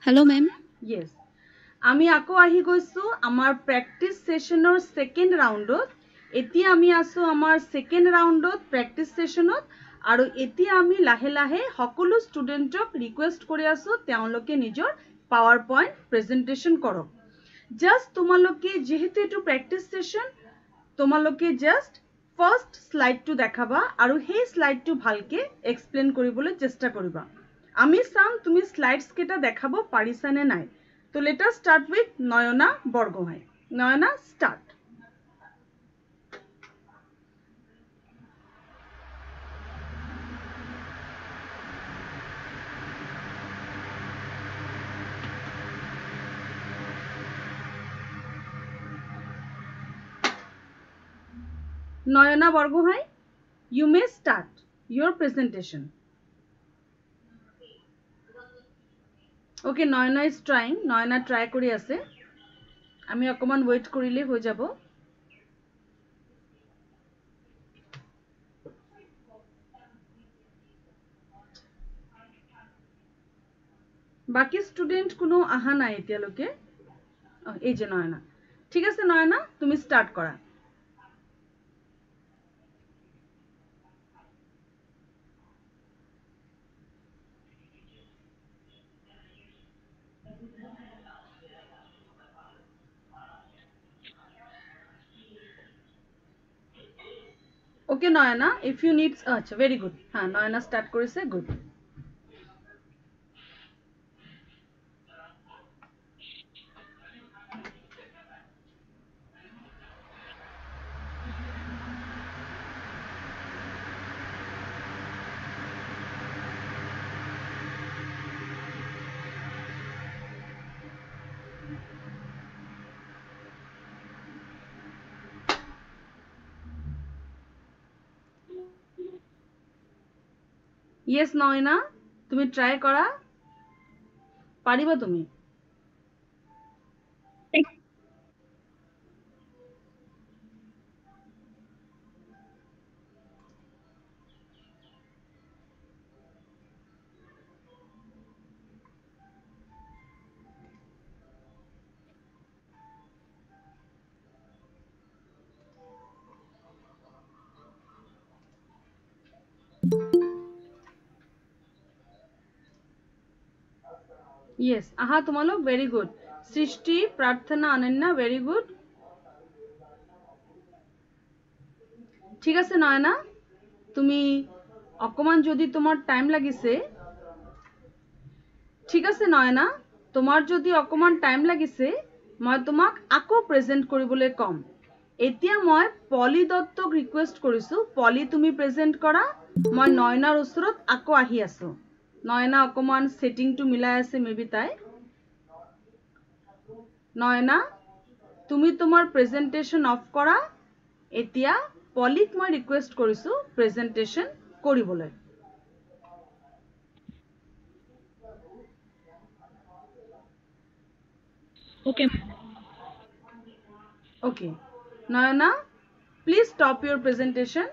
Hello, ma'am. Yes. আমি আকৌ আহি গৈছো আমাৰ প্ৰেক্টিস সেশনৰ সেকেন্ড ৰাউণ্ডত এতিয়া আমি আছো আমাৰ সেকেন্ড ৰাউণ্ডত প্ৰেক্টিস সেশনত আৰু এতিয়া আমি লাহে লাহে সকলো ষ্টুডেন্টক ৰিকুৱেষ্ট কৰি আছো তেওঁলোকে নিজৰ পাৱাৰ পইণ্ট প্ৰেজেন্টেশন কৰক জাস্ট তোমালোকে যেহেতু এটো প্ৰেক্টিস সেশন তোমালোকে জাস্ট ফাৰ্স্ট স্লাইডটো দেখাবা আৰু সেই স্লাইডটো ভালকে এক্সপ্লেইন কৰিবলৈ চেষ্টা কৰিবা আমি চাম তুমি স্লাইডস কেটা দেখাবো পাৰিছা নে নাই তো let us start with Nayana Borgohain Nayana start Nayana Borgohain you may start your presentation okay Nayana is trying Nayana try কৰি আছে আমি অকমান wait কৰিলে হৈ যাব বাকি স্টুডেন্ট কোনো আহা নাই এতিয়ালৈকে এই যে নয়না ঠিক আছে নয়না তুমি স্টার্ট কৰা Okay, Noyana, if you need, very good. Noyana start করেছে, good. Yes, Noyana, তুমি try করা, পারিবা তুমি? Yes, aha, তোমালোক very good. সৃষ্টি, প্রার্থনা, অনন্যা, very good. ঠিক আছে নয়না, তুমি অকমান যদি তোমার টাইম লাগিছে, ঠিক আছে নয়না, তোমার যদি অকমান টাইম লাগিছে, মই তোমাক আকৌ প্ৰেজেন্ট কৰিবলৈ কম। এতিয়া মই পলি দত্তক ৰিকুৱেষ্ট কৰিছো পলি তুমি প্ৰেজেন্ট কৰা মই নয়নাৰ ওচৰত আকৌ আহি আছো নয়না অকমান সেটিংটো মিলাই আছে মেবি তাই নয়না তুমি তোমাৰ প্ৰেজেন্টেশন অফ কৰা এতিয়া পলিক মই ৰিকুৱেষ্ট কৰিছো প্ৰেজেন্টেশন কৰিবলৈ Okay. Okay. Nayana, please stop your presentation.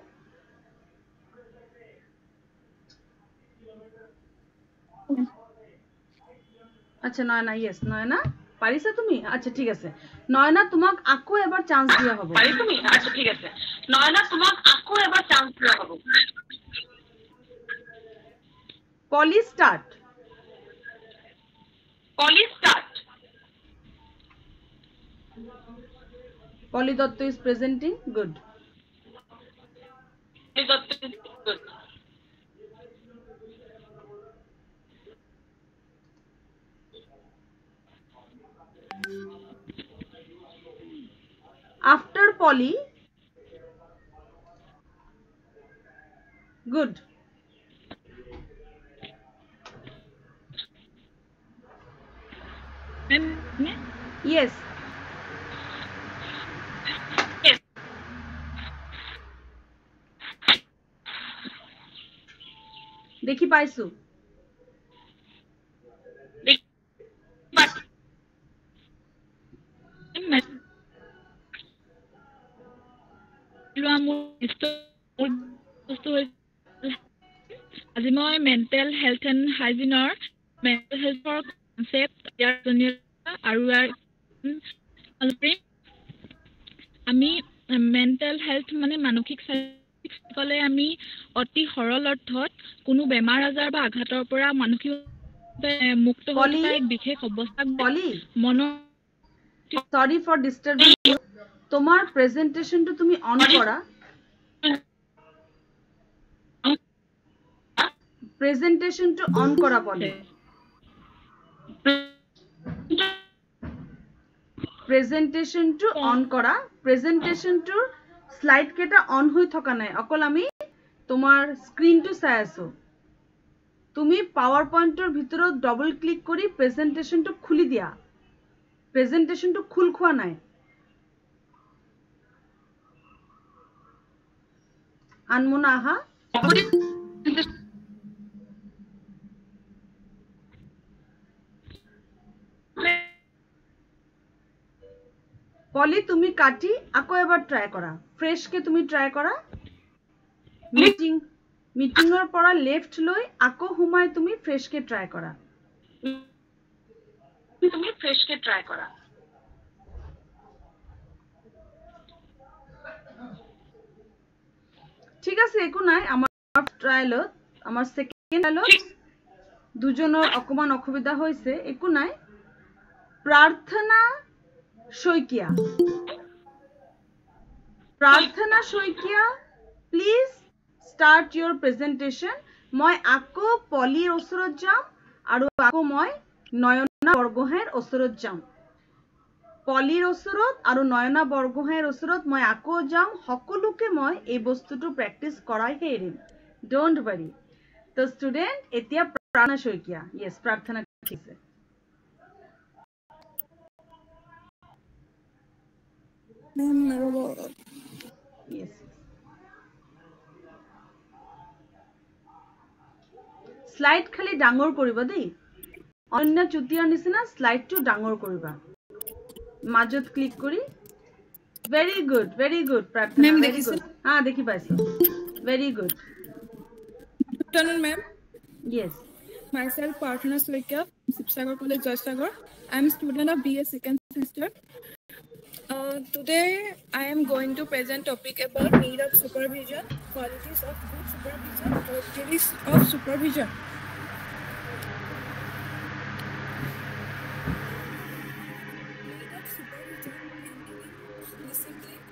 আচ্ছা নয়না yes নয়না পারিছা তুমি আচ্ছা ঠিক আছে নয়না তোমাক আকৌ এবাৰ চান্স দিয়া হ'ব পাৰি তুমি আচ্ছা ঠিক আছে নয়না তোমাক আকৌ এবাৰ চান্স দিয়া হ'ব Poli start Poli start Poli Dutta is presenting good after Polly good Ma'am, yes দেখি পাইছো আজি মই মেণ্টেল হেল্থ এণ্ড হাইজিনৰ মেণ্টেল হেল্থৰ কনসেপ্ট ইয়াৰ জৰিয়তে আৰু আমি মেণ্টেল হেলথ মানে মানসিক স্বাস্থ্য কলে আমি অতি সৰল অৰ্থত কোনো বেমাৰ আজাৰ বা আঘাতৰ পৰা মানসিকভাৱে মুক্ত হৈ থকা এক বিশেষ অৱস্থাক মনৰ সৰি ফৰ ডিস্টাৰ্বিং ইউ তোমাৰ প্ৰেজেন্টেশনটো তুমি অন কৰা প্ৰেজেন্টেশনটো অন কৰা বলি প্ৰেজেন্টেশনটো অন কৰা প্ৰেজেন্টেশনটোৰ স্লাইড কেটা অন হৈ থকা নাই অকল আমি তোমাৰ স্ক্ৰিনটো চাই আছো তুমি পাওয়াৰ পয়েন্টৰ ভিতৰত ডবল ক্লিক কৰি প্ৰেজেন্টেশনটো খুলি দিয়া প্ৰেজেন্টেশনটো খুল খোৱা নাই আনমনা আহা পলি তুমি কাটি আকৌ এবাৰ ট্ৰাই কৰা ফ্ৰেশ কে তুমি ট্ৰাই কৰা মিটিংৰ পৰা লেফট লৈ আকৌ হুমাই তুমি ফ্ৰেশ কে ট্ৰাই কৰা ঠিক আছে একো নাই আমাৰ ট্ৰায়ালত আমাৰ সেকেন্ড ট্ৰায়ালত দুজনৰ অকমান অসুবিধা হৈছে একো নাই প্ৰাৰ্থনা Saikia please start your presentation মই আকৌ পলিৰ ওচৰত যাম আৰু আকৌ মই নয়না বৰগোহাঁইৰ ওচৰত যাম পলিৰ ওচৰত আৰু নয়না বৰগোহাঁইৰ ওচৰত মই আকৌ যাম সকলোকে মই এই বস্তুটো প্ৰেক্টিস কৰাইহে এৰিম ডোন্ট वरी তো স্টুডেন্ট এতিয়া প্ৰাৰ্থনা শইকিয়া yes প্ৰাৰ্থনা ঠিক আছে yes স্লাইড খালি ডাঙৰ কৰিবা দেই অন্য চুটিয়াৰ নিচিনা স্লাইডটো ডাঙৰ কৰিবা মাজত ক্লিক কৰি very good প্রার্থনা very good হ্যাঁ দেখি পাইছো very good Good afternoon, ma'am. yes Myself, Prarthana Shaikia, Sibsagar College, Jashnagar. I am student of BA second semester. Today, I am going to present topic about need of supervision, qualities of good supervision, characteristics of supervision.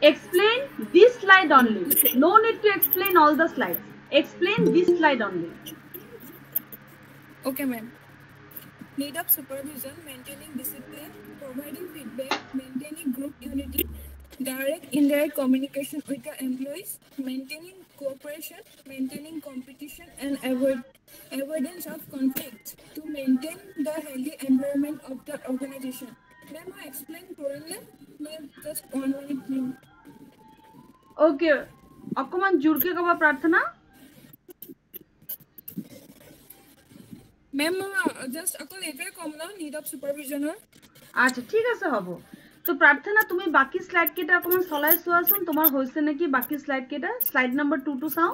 explain this slide only no need to explain all the slides explain this slide only Okay, ma'am. Need of supervision, maintaining discipline, providing feedback, maintaining group unity, direct, indirect communication with the employees, maintaining cooperation, maintaining competition, and avoidance of conflict to maintain the healthy environment of the organization. Ma'am, I explain thoroughly. Ma'am, just 1 minute, please. okay অকমান জোৰকে কবা প্রার্থনা Ma'am, just অকল এটাই কম না need of supervision আচ্ছা ঠিক আছে হ'ব তো প্রার্থনা তুমি বাকি স্লাইড কেটা অকমান চলাই চোৱাচোন তোমাৰ হৈছে নেকি বাকি স্লাইড কেটা স্লাইড নাম্বার 2 টু চাও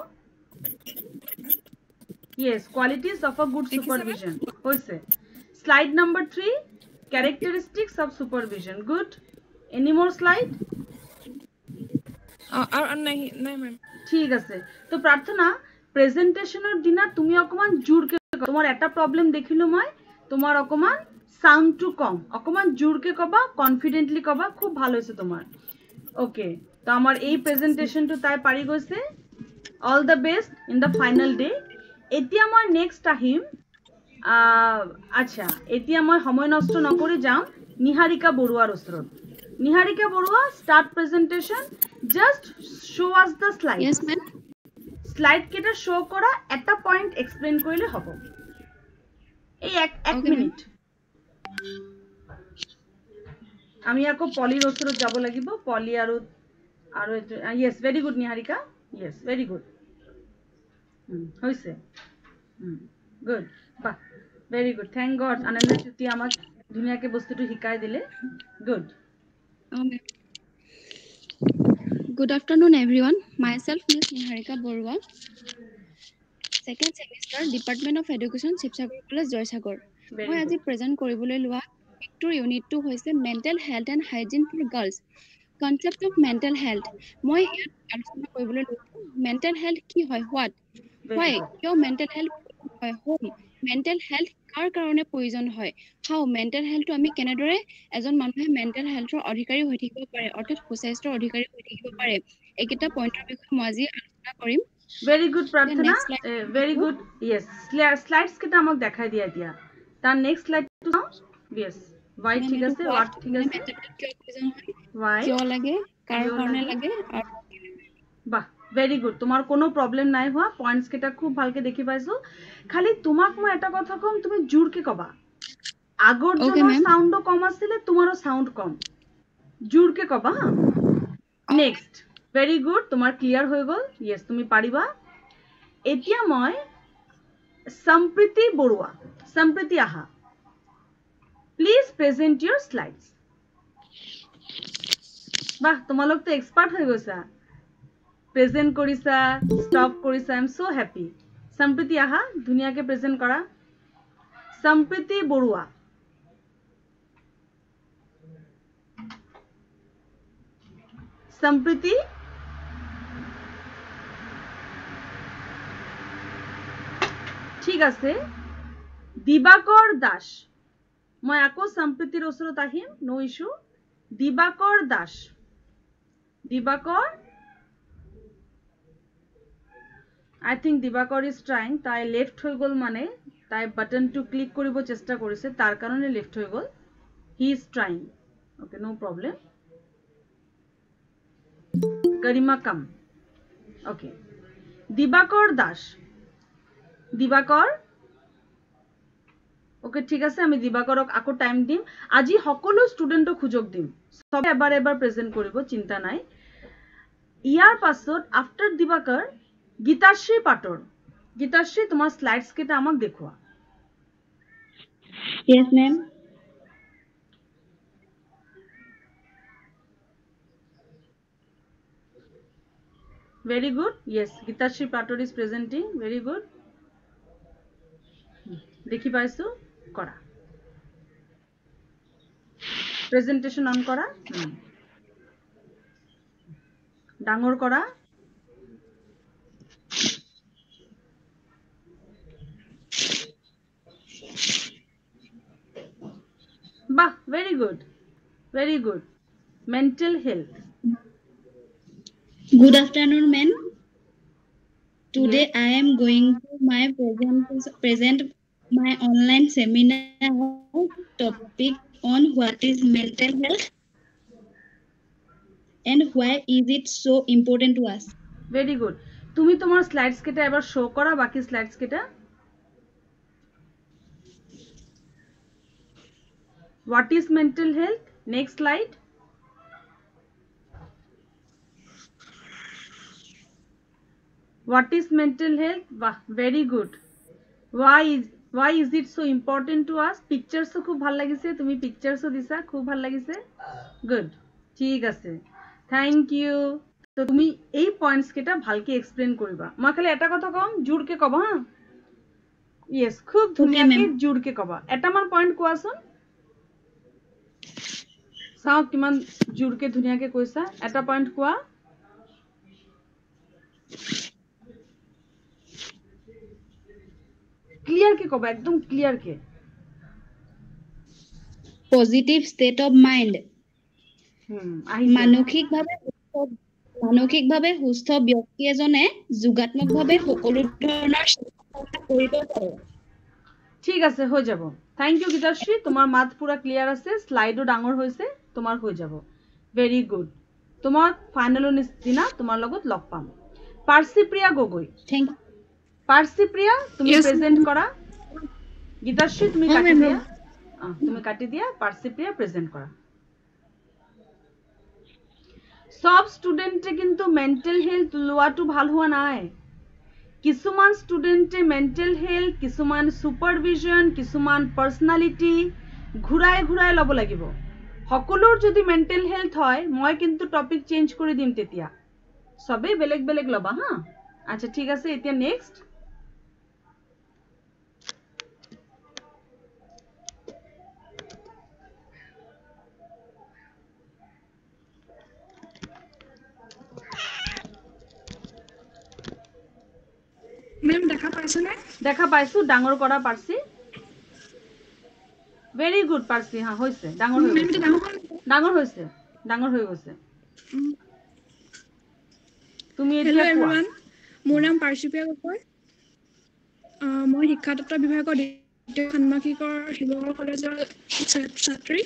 yes qualities of a good supervision হৈছে slide number 3 characteristics of supervision good any more slide নাই ম্যাম ঠিক আছে তো প্রার্থনা প্রেজেন্টেশনের দিনা তুমি অকমান জোরকে তোমার একটা প্রবলেম দেখিলো মই তোমার অকমান সাউন্ড টু কম অকমান জোরকে কবা কনফিডেন্টলি কবা খুব ভালো হইছে তোমার ওকে তো আমার এই প্রেজেন্টেশনটো তাই পারি গৈছে all the best in the final day এতিয়া মই নেক্সট আহিম আচ্ছা এতিয়া মই সময় নষ্ট নকৰি যাম নিহাৰিকা বৰুৱাৰ ওচৰত Niharika Barua start presentation just show us the slide Yes, ma'am. Slide কেটা শো করা একটা পয়েন্ট এক্সপ্লেইন কৰিলে হ'ব এই এক মিনিট আমি আকৌ পলিৰ ওচৰত যাব লাগিব পলি আৰু yes very good Niharika yes very good হৈছে good বা very good thank god আনন্দ জ্যোতি আমাক ধুনিয়াকে বস্তুটো শিকাই দিলে good Okay. Good afternoon, everyone. Myself, Ms. Niharika Borua, second semester department of education Sivasagar College Joysagar Very মই good. আজি প্ৰেজেন্ট কৰিবলৈ লোৱা টপিকটোৰ ইউনিটটো হৈছে mental health and hygiene for girls concept of mental health মই ইয়াত আলোচনা কৰিবলৈ লৈছো মেণ্টেল হেল্থ কি হয় হোৱাট Very হয় good. কিয় মেণ্টেল হেল্থ হয় হোম মেণ্টেল হেল্থ কাৰ কাৰণে প্ৰয়োজন হয় হাউ মেণ্টেল হেল্থটো আমি কেনেদৰে এজন মানুহে মেণ্টেল হেল্থৰ অধিকাৰী হৈ থাকিব পাৰে অৰ্থাৎ সুস্বাস্থ্যৰ অধিকাৰী হৈ থাকিব পাৰে এইকেইটা পইণ্টৰ বিষয়ে মই আজি আলোচনা কৰিম Very good, Prarthana. next slide. Very good. Yes. Slides kita amak dekhai diya dia. Tar next slide to now. Yes. Why ঠিক আছে? What ঠিক আছে? Why? কিয় লাগে কাৰ কাৰণে লাগে বাহ ভেৰি গুড তোমাৰ কোনো প্ৰবলেম নাই হোৱা পয়েন্টস কেটা খুব ভালকে দেখি পাইছো খালি তোমাক মই এটা কথা কম তুমি জোৰকে কবা আগৰ জনৰ সাউন্ডো কম আছিল তোমাৰো সাউন্ড কম জোৰকে কবা হা নেক্সট ভেৰি গুড তোমাৰ ক্লিয়াৰ হৈ গল ইয়েস তুমি পাৰিবা এতিয়া মই সম্প্ৰীতি বৰুৱা সম্প্ৰীতি আহা প্লিজ প্ৰেজেন্ট ইউৰ স্লাইডস বাহ তোমালোক তো এক্সপাৰ্ট হৈ গৈছা প্ৰেজেন্ট কৰিছা স্টপ কৰিছা আই এম সো হ্যাপি সম্প্ৰীতি আহা ধুনিয়াকে প্ৰেজেন্ট কৰা সম্প্ৰীতি বৰুৱা সম্প্ৰীতি ঠিক আছে দিবাকৰ দাস মই আকৌ সম্প্ৰীতিৰ ওচৰত আহিম no issue Dibakar Das Dibakar I think Dibakar is trying তাই লেফট হৈ গল মানে তাই বাটন টু ক্লিক কৰিব চেষ্টা কৰিছে তাৰ কাৰণে লেফট হৈ গল he is trying okay no problem Garima come okay Dibakar Das Dibakar okay ঠিক আছে আমি দিবাকৰক আকৌ টাইম দিম আজি সকলো ষ্টুডেন্টক সুযোগ দিম সব এবাৰ এবাৰ প্ৰেজেন্ট কৰিব চিন্তা নাই ইয়াৰ পাছত আফটাৰ দিবাকৰ গীতাশ্ৰী পাটৰ গীতাশ্ৰী তোমাৰ স্লাইডস কেটা আমাক দেখুৱা yes ma'am very good yes Gitashree পাটৰ is presenting very good দেখি পাইছো কৰা প্ৰেজেন্টেশন অন কৰা ডাঙৰ কৰা Bah, very good. Very good. Mental health. Good afternoon, ma'am. Today Yes. I am going to present my online seminar topic on what is mental health and why is it so important to us. Very good. তুমি তোমার slides কেটা এবার শো করা বাকি slides কেটা What is mental health? Next slide. What is mental health? Wow, very good. Why is it so important to us? Pictures so খুব ভাল লাগিছে তুমি pictures ও দিছা খুব ভাল লাগিছে good ঠিক আছে thank you তো তুমি এই পয়েন্টস কেটা ভালকে এক্সপ্লেইন কৰিবা মই খালি এটা কথা কম জোৰকে কবা হা yes খুব ধুনীয়াকে জোৰকে কবা এটা মান পয়েন্ট কোৱাচোন চাও কিমান জোৰকে ধুনীয়াকে কৈছা এটা পয়েন্ট কোৱা ক্লিয়াৰ কে কবা একদম clear K Positive state of mind. মানসিকভাৱে সুস্থ ব্যক্তি এজনে যোগাত্মকভাৱে সকলো ধৰণৰ চিন্তা কৰিব পাৰে ঠিক আছে হৈ যাব থ্যাংক ইউ গীতাশ্ৰী তোমাৰ মাত পুৰা ক্লিয়াৰ আছে স্লাইডো ডাঙৰ হৈছে তোমাৰ হৈ যাব ভেৰি গুড তোমাৰ ফাইনেলৰ দিনা তোমাৰ লগত লগ পাম পাৰ্সিপ্ৰিয়া গগৈ থ্যাংক ইউ পাৰ্সিপ্ৰিয়া তুমি প্ৰেজেন্ট কৰা গীতাশ্ৰী তুমি কাটি দিয়া পাৰ্সিপ্ৰিয়া প্ৰেজেন্ট কৰা সব স্টুডেন্টে কিন্তু মেন্টাল হেলথ লোৱাটো ভাল হোৱা নাই কিছুমান স্টুডেন্টে মেন্টাল হেলথ কিছুমান সুপাৰভিজন কিছুমান পাৰ্সোনালিটি ঘুৰাই লব লাগিব সকলোৰ যদি মেন্টাল হেলথ হয় মই কিন্তু টপিক চেঞ্জ কৰি দিম তেতিয়া সবে বেলেগ বেলেগ লবা হা আচ্ছা ঠিক আছে এতিয়া নেক্সট আছে না দেখা পাইছো ডাঙৰ কৰা পাৰছি ভেৰি গুড পাৰছি হা হৈছে ডাঙৰ হৈ গৈছে ডাঙৰ হৈ গৈছে তুমি হেল্ল' এতিয়া কোৱা এভৰিৱান মোৰ নাম পাৰ্চিপিয়া গগৈ মই শিক্ষাতত্ত্ব বিভাগৰ দ্বিতীয় ষান্মাসিকৰ শিৱসাগৰ কলেজৰ ছাত্ৰী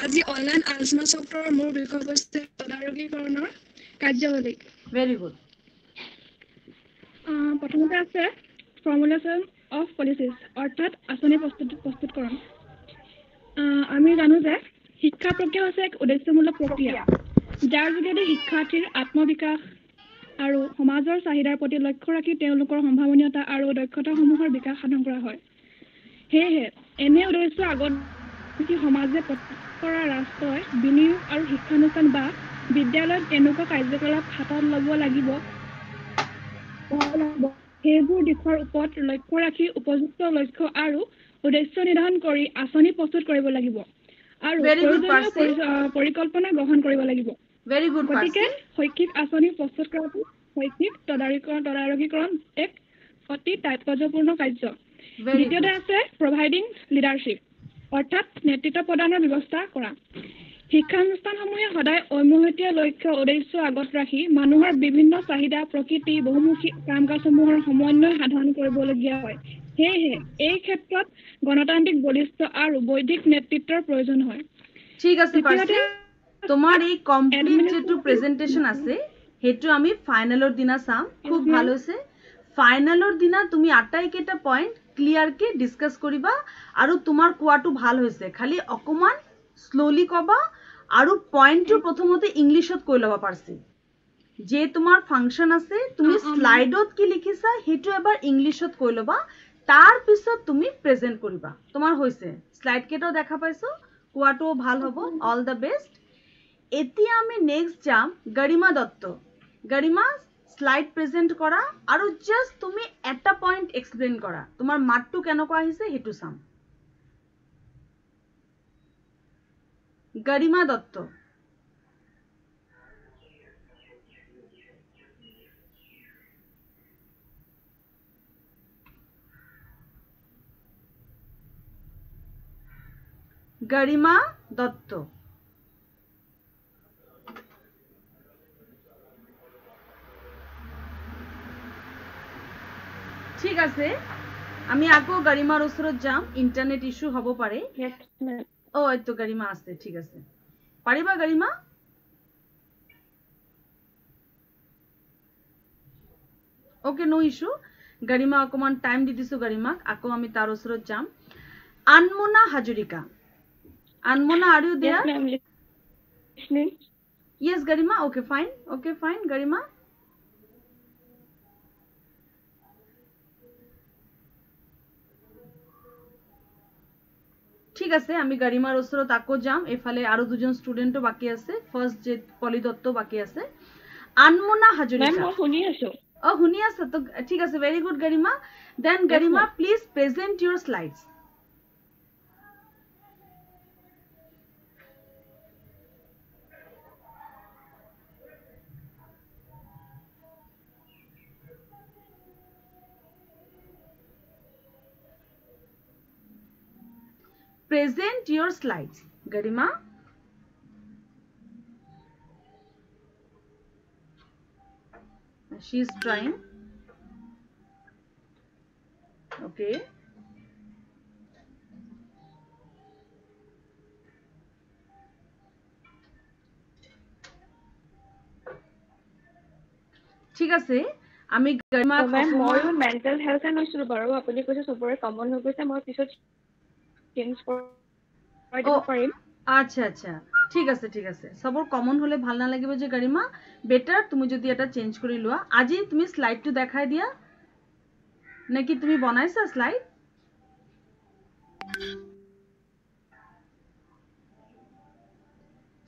আজি অনলাইন আলোচনা চক্ৰৰ মোৰ বিষয়বস্তু তদাৰকীকৰণৰ কাৰ্যাৱলী ভেৰি গুড প্ৰথমতে আছে ফৰ্মুলেশ্যন অফ পলিচিছ অৰ্থাৎ আঁচনি প্ৰস্তুতকৰণ আমি জানো যে শিক্ষা প্ৰক্ৰিয়া হৈছে এক উদ্দেশ্যমূলক প্ৰক্ৰিয়া যাৰ যোগেদি শিক্ষাৰ্থীৰ আত্মবিকাশ আৰু সমাজৰ চাহিদাৰ প্ৰতি লক্ষ্য ৰাখি তেওঁলোকৰ সম্ভাৱনীয়তা আৰু দক্ষতাসমূহৰ বিকাশ সাধন কৰা হয় সেয়েহে এনে উদ্দেশ্য আগত সমাজে কৰা ৰাষ্ট্ৰই বিনিয়োগ আৰু শিক্ষানুষ্ঠান বা বিদ্যালয়ত এনেকুৱা কাৰ্যকলাপ হাতত ল'ব লাগিব সেইবোৰ দিশৰ ওপৰত লক্ষ্য ৰাখি উপযুক্ত লক্ষ্য আৰু উদ্দেশ্য নিৰ্ধাৰণ কৰি আঁচনি প্ৰস্তুত কৰিব লাগিব আৰু পৰিকল্পনা গ্ৰহণ কৰিব লাগিব গতিকে শৈক্ষিক আঁচনি প্ৰস্তুত কৰাটো শৈক্ষিক তদাৰকীকৰণ এক অতি তাৎপৰ্যপূৰ্ণ কাৰ্য দ্বিতীয়তে আছে প্ৰভাইডিং লিডাৰশ্বিপ অৰ্থাৎ নেতৃত্ব প্ৰদানৰ ব্যৱস্থা কৰা শিক্ষানুষ্ঠানসমূহে সদায় ঐমহতীয়া লক্ষ্য উদ্দেশ্য আগত ৰাখি মানুহৰ বিভিন্ন চাহিদা প্ৰকৃতি বহুমুখী কাম কাজসমূহৰ সমন্বয় সাধন কৰিবলগীয়া হয় সেয়েহে এই ক্ষেত্ৰত গণতান্ত্ৰিক বলিষ্ঠ আৰু বৈধিক নেতৃত্বৰ প্ৰয়োজন হয় ঠিক আছে পাৰ্চি তোমাৰ এই কমপ্লিট যেটো প্ৰেজেন্টেশন আছে হেতু আমি ফাইনালৰ দিনা চাম খুব ভাল হৈছে ফাইনালৰ দিনা তুমি আটাইকেটা পইণ্ট ক্লিয়াৰকে ডিসকাস কৰিবা আৰু তোমাৰ কোৱাটো ভাল হৈছে খালি অকমান স্লোলি কবা আৰু পইণ্টটো প্ৰথমতে ইংলিশত কৈ লবা পাৰছি যে তোমাৰ ফাংশন আছে তুমি স্লাইডত কি লিখিছা হেতু এবাৰ ইংলিশত কৈ লবা তাৰ পিছত তুমি প্ৰেজেন্ট কৰিবা তোমাৰ হৈছে স্লাইড কেটো দেখা পাইছো কোৱাটো ভাল হ'ব অল দা বেষ্ট এতিয়া আমি নেক্সট যাম গৰিমা দত্ত গৰিমা স্লাইড প্ৰেজেন্ট কৰা আৰু জাস্ট তুমি এটা পইণ্ট এক্সপ্লেইন কৰা তোমাৰ মাতটো কেনেকুৱা আহিছে হেতু চাম গৰিমা দত্ত গৰিমা দত্ত ঠিক আছে আমি আকৌ গৰিমাৰ ওচৰত যাম ইন্টাৰনেট ইস্যু হ'ব পাৰে ও এইটো গৰিমা আছে ঠিক আছে পাৰিবা গৰিমা ওকে নো ইস্যু গৰিমা অকমান টাইম দি দিছো গৰিমাক আকৌ আমি তাৰ ওচৰত যাম আনমনা হাজৰিকা আনমনা are you there yes garima okay fine garima ঠিক আছে আমি গৰিমাৰ ওচৰত আকৌ যাম এফালে আৰু দুজন ষ্টুডেন্টও বাকি আছে ফাৰ্স্ট যে পলি দত্ত বাকি আছে আনমনা হাজৰিকা মই শুনি আছো শুনি আছো তো ঠিক আছে very good Garima then Garima please present your slides present your slides garima she is trying okay ঠিক আছে আমি গৰিমা মই মেন্টাল হেলথ আনিছিলো বাৰু আপুনি কৈছে সবৰে কমন হৈ গৈছে মই পিছত চেঞ্জ কৰি দিব পাৰিম আচ্ছা ঠিক আছে সবৰ কমন হলে ভাল না লাগিব যে গৰিমা বেটাৰ তুমি যদি এটা চেঞ্জ কৰি লোৱা আজি তুমি স্লাইডটো দেখাই দিয়া নাকি তুমি বনাইছা স্লাইড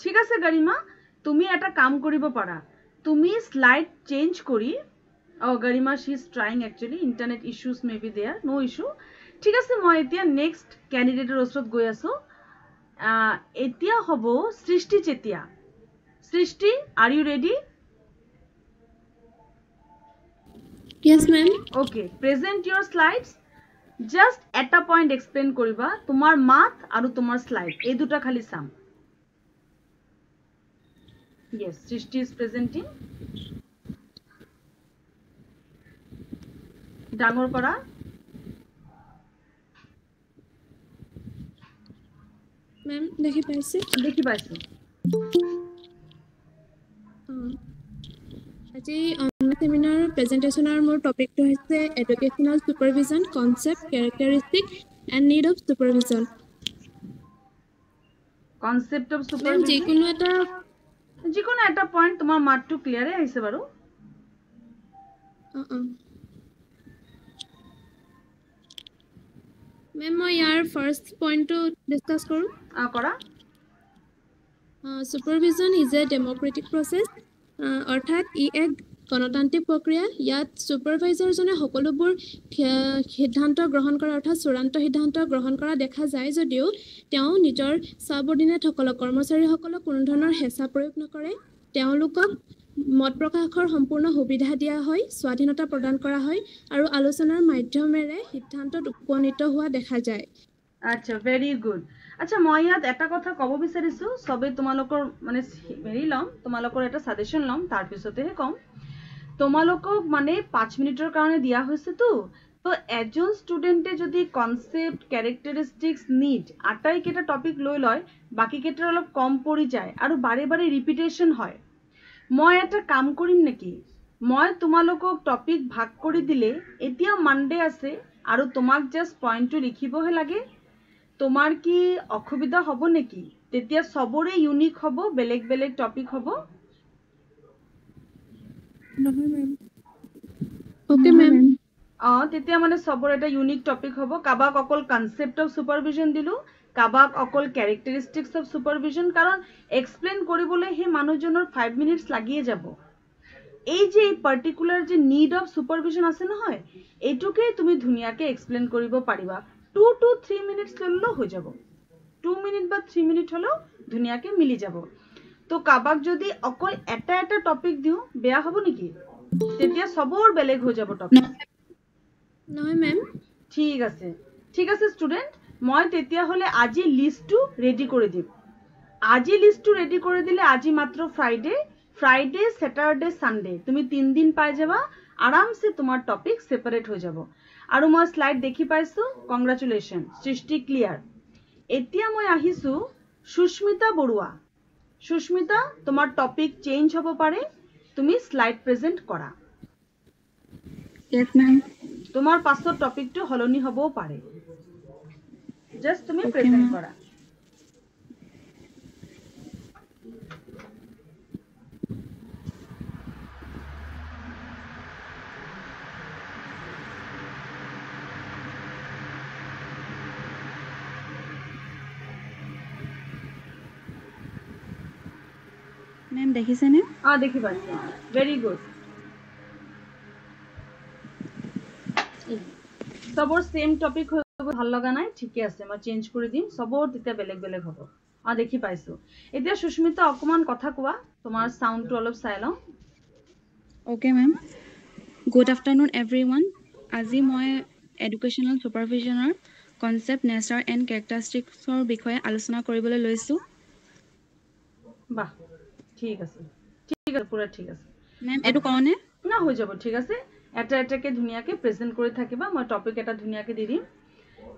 ঠিক আছে গৰিমা তুমি এটা কাম কৰিব পাৰা তুমি স্লাইড চেঞ্জ কৰি গৰিমা she is trying actually internet issues may be there no issue ঠিক আছে মই এতিয়া নেক্সট ক্যান্ডিডেটৰ ওচৰত গৈ আছো এতিয়া হ'ব সৃষ্টি চেতিয়া সৃষ্টি are you ready Yes, ma'am. Okay, present your slides. Just at a point explain koriba tomar math aru tomar slide ei duta khali sam. Yes, Srishti is presenting. Dangor kora. Ma'am, দেখি পাইছে? দেখি পাইছো। আজি seminar প্ৰেজেন্টেশনৰ মোৰ টপিকটো হৈছে educational supervision concept characteristic and need of supervision. Concept of Ma'am, supervision যিকোনো এটা পয়েন্ট তোমাৰ মাৰ্কটো ক্লিয়াৰে আইছে বাৰু। Ma'am, মই ইয়াৰ ফাৰ্স্ট পইণ্টটো ডিসকাস কৰো। কৰা। Supervision is a democratic process. অৰ্থাৎ ই এক গণতান্ত্ৰিক প্ৰক্ৰিয়া। ইয়াত সুপাৰভাইজাৰজনে সকলোবোৰ সিদ্ধান্ত গ্ৰহণ কৰা অৰ্থাৎ চূড়ান্ত সিদ্ধান্ত গ্ৰহণ কৰা দেখা যায় যদিও তেওঁ নিজৰ সাবঅৰ্ডিনেটসকলক কৰ্মচাৰীসকলক কোনো ধৰণৰ হেঁচা প্ৰয়োগ নকৰে। তেওঁলোকক মত প্ৰকাশৰ সম্পূৰ্ণ সুবিধা দিয়া হয়, স্বাধীনতা প্ৰদান কৰা হয় আৰু আলোচনাৰ মাধ্যমেৰে সিদ্ধান্তত উপনীত হোৱা দেখা যায়। আচ্ছা, ভেৰি গুড। আচ্ছা, মই ইয়াত এটা কথা কব বিচাৰিছো, সবে তোমালোকৰ মানে হেৰি লম, তোমালোকৰ এটা সাজেশন লম, তাৰ পিছতেহে কম। তোমালোকক মানে 5 মিনিটৰ কাৰণে দিয়া হৈছে তো এজন ষ্টুডেণ্টে যদি কনসেপ্ট ক্যাৰেক্টাৰিস্টিক্স নিড আটাইকেইটা টপিক লৈ লয়, বাকিকেইটাৰ অলপ কম পৰি যায় আৰু বাৰে বাৰে ৰিপিটেশন হয়। মই এটা কাম কৰিম নেকি, মই তোমালোকক টপিক ভাগ কৰি দিলে এতিয়া মানডে আছে আৰু তোমাক জাস্ট পইণ্টটো লিখিবহে লাগে। তোমাৰ কি অসুবিধা হব নেকি? তেতিয়া সবৰে ইউনিক হব, বেলেগ বেলেগ টপিক হব। নহয় ম্যাম। Okay ma'am. তেতিয়া মানে সবৰে এটা ইউনিক টপিক হব। কাবাক অকল কনসেপ্ট অফ সুপাৰভিজন দিলো, কাবাক অকল ক্যাৰেক্টাৰিস্টিক্স অফ সুপাৰভিজন, কাৰণ এক্সপ্লেন কৰিবলৈ সেই মানুহজনৰ 5 মিনিটস লাগিয়ে যাব। এই যে পার্টিকুলার যে নিড অফ সুপারভিজন আছে নহয়, এইটোকে তুমি ধুনীয়াকে এক্সপ্লেন কৰিব পাৰিবা। 2 to 3 মিনিটস ললেও হৈ যাব। 2 মিনিট বা 3 মিনিট হলেও ধুনীয়াকে মিলি যাব। তো কাবাক যদি অকল এটা টপিক দিও বেয়া হ'ব নেকি? তেতিয়া সবৰ বেলেগ হৈ যাব টপিক। নহয় ম্যাম। ঠিক আছে, ঠিক আছে স্টুডেন্ট, মই তেতিয়া হলে আজি লিস্টটো ৰেডি কৰি দিম। আজি লিস্টটো ৰেডি কৰি দিলে আজি মাত্ৰ ফ্ৰাইডে, স্যাটাৰডে, সানডে তুমি 3 দিন পাই যাবা। আৰামসে তোমাৰ টপিক সেপাৰেট হৈ যাব। আৰু মই স্লাইড দেখি পাইছো, কংগ্ৰাচুলেশন, সৃষ্টি ক্লিয়াৰ। এতিয়া মই আহিছো সুস্মিতা বৰুৱা। সুস্মিতা, তোমাৰ টপিক চেঞ্জ হ'ব পাৰে, তুমি স্লাইড প্ৰেজেন্ট কৰা। Yes, ma'am. তোমাৰ পাছত টপিকটো হলনি হ'বও পাৰে, জাস্ট তুমি প্ৰেজেন্ট কৰা। Ma'am, দেখিছেনে? দেখি পাইছো। Very good. সবৰ সেম টপিক হৈ ভাল লগা নাই, ঠিকে আছে, মই চেঞ্জ কৰি দিম, সবৰ তেতিয়া বেলেগ বেলেগ হ'ব। দেখি পাইছো। এতিয়া সুস্মিতা অকমান কথা কোৱা, তোমাৰ সাউন্ডটো অলপ চাই লওঁ। Okay, ma'am. Good afternoon, everyone. আজি মই এডুকেশনাল সুপাৰভিজনৰ কনসেপ্ট, নেচাৰ এণ্ড ক্যাৰেক্টাৰিষ্টিক্সৰ বিষয়ে আলোচনা কৰিবলৈ লৈছো। বাহ, ঠিক আছে, ঠিক আছে, পুৰা ঠিক আছে। Ma'am, এটো কওনে? না, হৈ যাব, ঠিক আছে। এটাকে ধুনীয়াকে প্রেজেন্ট কৰি থাকিবা, মই টপিক এটা ধুনীয়াকে দি দিম।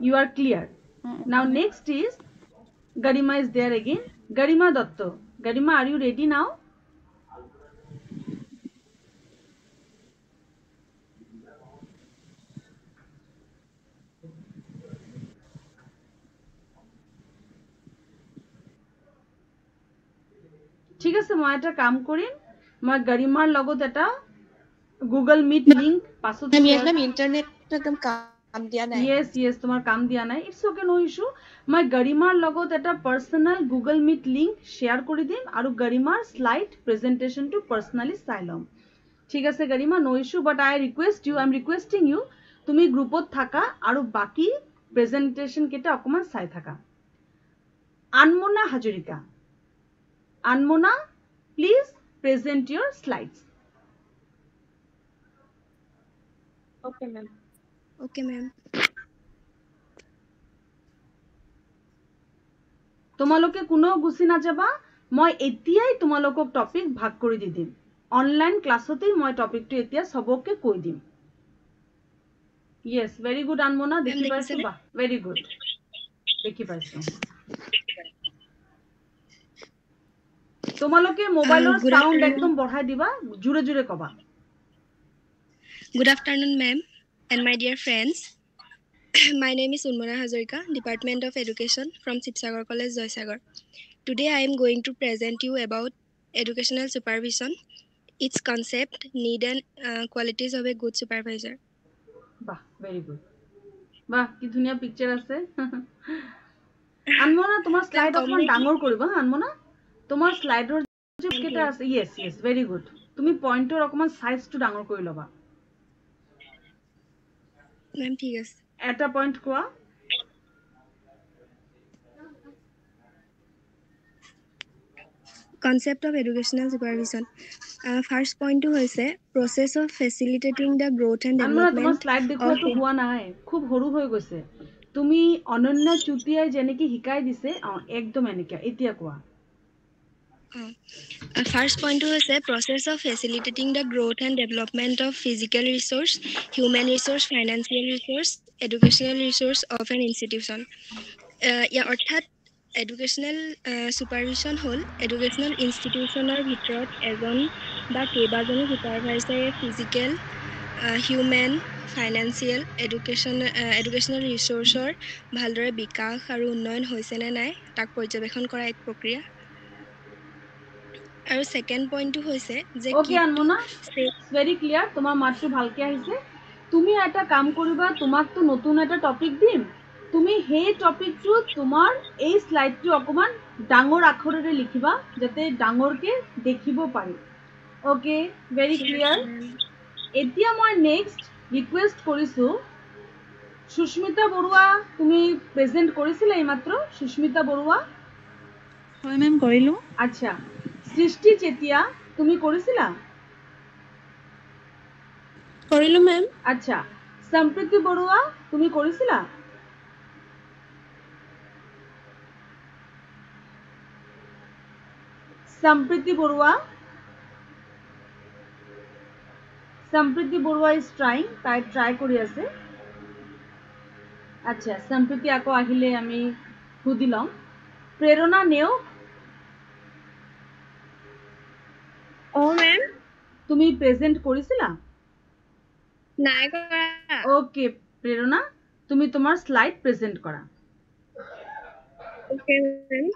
You are clear. Now next is Garima is there again. Garima Dutta. Garima, are you ready now? ঠিক আছে, মই এটা কাম কৰিম, মই গৰিমাৰ লগত এটা গুগল মিট লিংক পাছত ইন্টারনেট একদম কাম দিয়া নাই। yes তোমার কাম দিয়া নাই, ইটস ওকে, নো ইস্যু। মই গৰিমাৰ লগত এটা personal Google Meet link share কৰি দিম আৰু গৰিমাৰ স্লাইড প্ৰেজেন্টেশনটো পাৰ্সোনালি চাই লম। ঠিক আছে Garima, no issue, but I am requesting you তুমি গ্ৰুপত থাকা আৰু বাকি প্ৰেজেন্টেশন কেটা অকমান চাই থাকা। আনমনা Hazarika. Anmona, please present your slides. Okay, ma'am. Okay, ma'am. তোমালোকে কোনো গুছি নাযাবা মই এতিয়াই তোমালোকক টপিক ভাগ কৰি দি দিম অনলাইন ক্লাছতেই মই টপিকটো এতিয়া সবকে কৈ দিম yes very good আনমনা দেখি পাইছো বা very good দেখি পাইছো তোমালোকে মোবাইলৰ সাউন্ড একদম বঢ়াই দিবা জুৰে জুৰে কবা Good afternoon, ma'am, and my dear friends. My name is Unmona Hazarika, Department of Education from Sibsagar College, Joysagar. Today, I am going to present you about educational supervision, its concept, need, and qualities of a good supervisor. বাহ very good বাহ কি ধুনিয়া picture আছে আনমনা তোমার slide অকমান ডাঙৰ কৰিবা আনমনা তোমাৰ স্লাইডৰ যে কেটা আছে yes yes very good তুমি পয়েন্টৰ অকমান সাইজটো ডাঙৰ কৰি লবা Ma'am, ঠিক আছে এটা পয়েন্ট কোৱা Concept of educational supervision. First point to hoise process of facilitating the growth and আনমনা তোমাৰ development স্লাইড দেখুৱাটো হোৱা নাই খুব সৰু হৈ গৈছে তুমি অনন্য চুটিয়াই যেনেকি শিকাই দিছে একদম এনেকা এতিয়া কোৱা First point to hoise process of facilitating the growth and development of physical resource, human resource, financial resource, educational resource of an institution. অৰ্থাৎ এডুকেশ্যনেল ছুপাৰভিজন হ'ল এডুকেশ্যনেল ইনষ্টিটিউশ্যনৰ ভিতৰত এজন বা কেইবাজনো ছুপাৰভাইজাৰে ফিজিকেল হিউমেন ফাইনেন্সিয়েল এডুকেশ্যনেল ৰিচোৰ্চৰ ভালদৰে বিকাশ আৰু উন্নয়ন হৈছেনে নাই তাক পৰ্যবেক্ষণ কৰা এক প্ৰক্ৰিয়া আৰু ছেকেণ্ড পইণ্টটো হৈছে যে ওকে আনমনা ভেৰি ক্লিয়াৰ তোমাৰ মাতটো ভালকে আহিছে তুমি এটা কাম কৰিবা তোমাকতো নতুন এটা টপিক দিম তুমি সেই টপিকটো তোমাৰ এই স্লাইডটো অকমান ডাঙৰ আখৰেৰে লিখিবা যাতে ডাঙৰকে দেখিব পাৰি ওকে ভেৰি ক্লিয়াৰ এতিয়া মই নেক্সট ৰিকুৱেষ্ট কৰিছো সুস্মিতা বৰুৱা তুমি প্ৰেজেন্ট কৰিছিলা এইমাত্ৰ সুস্মিতা বৰুৱা হয় মেম কৰিলো আচ্ছা সৃষ্টি চেতিয়া তুমি কৰিছিলা কৰিলো মেম আচ্ছা সম্প্ৰীতি বৰুৱা তুমি কৰিছিলা সম্প্ৰীতি বৰুৱা ইজ ট্ৰাইং তাই ট্ৰাই কৰি আছে আচ্ছা সম্প্ৰীতি আকৌ আহিলে আমি সুধি লম প্ৰেৰণা নেওগ মেম তুমি প্ৰেজেন্ট কৰিছিলা নাই কৰা ওকে প্ৰেৰণা তুমি তোমাৰ স্লাইড প্ৰেজেন্ট কৰা Okay, ma'am.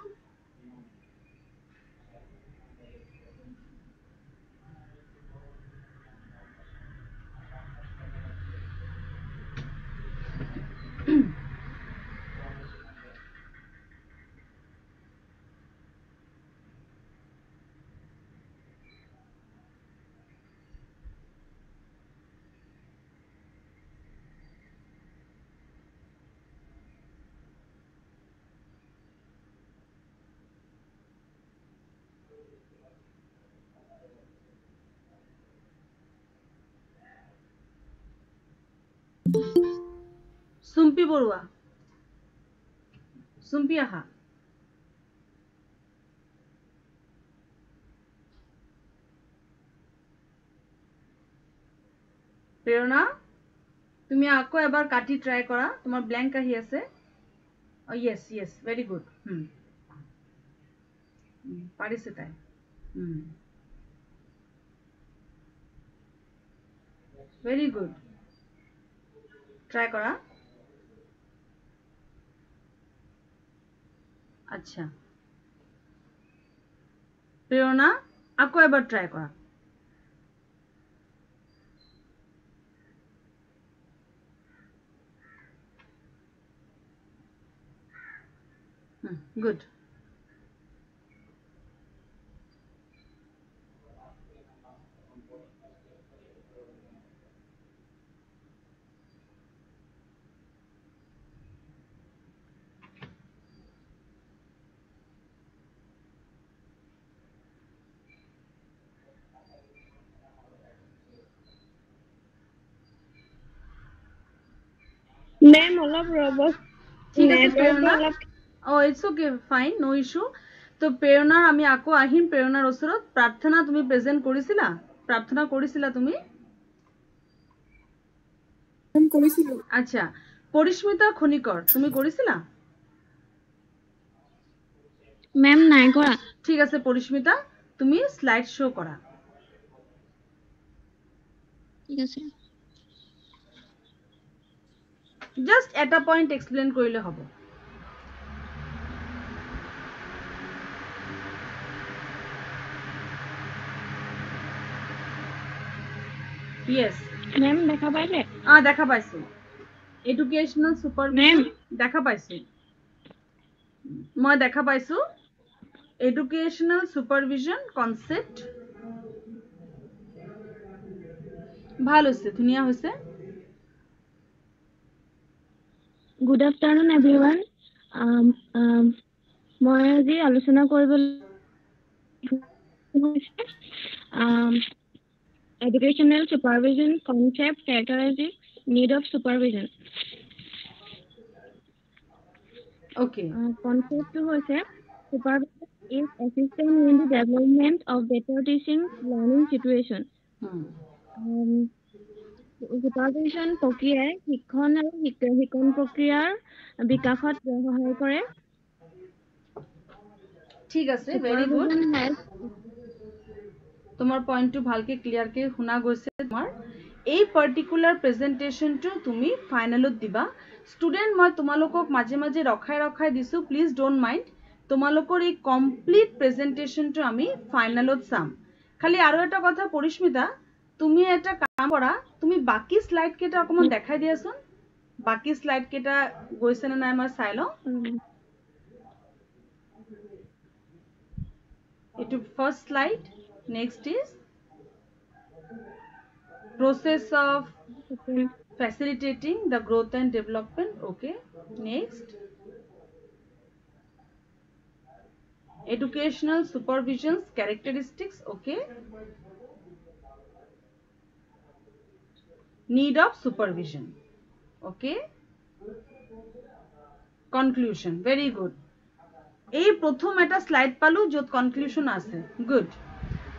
চুম্পি বৰুৱা চুম্পি আহা প্ৰেৰণা তুমি আকৌ এবাৰ কাটি ট্ৰাই কৰা তোমাৰ ব্ল্যাঙ্ক আহি আছে yes yes very good পাৰিছে তাই very good ট্ৰাই কৰা আচ্ছা প্ৰেৰণা আকৌ এবাৰ ট্ৰাই কৰা good মেম অলপ ৰ'ব ঠিক আছে নেটৱৰ্কটো প্ৰেৰণা অলপ it's okay fine no issue তো প্ৰেৰণাৰ আমি আকৌ আহিম প্ৰেৰণাৰ ওচৰত প্ৰাৰ্থনা তুমি প্ৰেজেন্ট কৰিছিলা তুমি কৰিছিলো আচ্ছা পৰিস্মিতা খনিকৰ তুমি কৰিছিলা মেম নাই কৰা ঠিক আছে পৰিস্মিতা তুমি স্লাইড শো কৰা ঠিক আছে জাস্ট এটা পয়েন্ট এক্সপ্লেইন কৰিলে হ'ব Yes. মেম দেখা পাইলে দেখা পাইছো এডুকেশনাল সুপারভিজন দেখা পাইছো মই দেখা পাইছো এডুকেশনাল সুপারভিজন কনসেপ্ট ভাল হৈছে ধুনিয়া হৈছে গুড আফটাৰনুন এভৰিৱান মই আজি আলোচনা কৰিব educational supervision concept characteristics need of supervision okay concept to hoise supervision is assistant in the development of better teaching learning situation supervision প্ৰক্ৰিয়াই শিক্ষণ আৰু শিক্ষণ প্ৰক্ৰিয়াৰ বিকাশত সহায় কৰে ঠিক আছে ভেরি গুড তোমার পয়েন্টটো ভালকে ক্লিয়ারকে শুনা গৈছে তোমার এই পার্টিকুলার প্রেজেন্টেশনটো তুমি ফাইনালত দিবা স্টুডেন্ট মই তোমালোকক মাঝে মাঝে রখাই দিছো প্লিজ ডোন্ট মাইন্ড তোমালোকৰ এই কমপ্লিট প্ৰেজেন্টেশনটো আমি ফাইনালত চাম খালি আৰু এটা কথা পৰিস্মিতা তুমি এটা কাম কৰা তুমি বাকি স্লাইড কেটা অকমান দেখাই দিয়াছোন বাকি স্লাইড কেটা গৈছে না নাই মই চাই লও It first slide. Next is process of facilitating the growth and development. Okay. Next. Educational supervision's characteristics. Okay. Need of supervision. Okay. Conclusion. Very good. এই প্রথম এটা স্লাইড পালো যত কনক্লুশন আছে গুড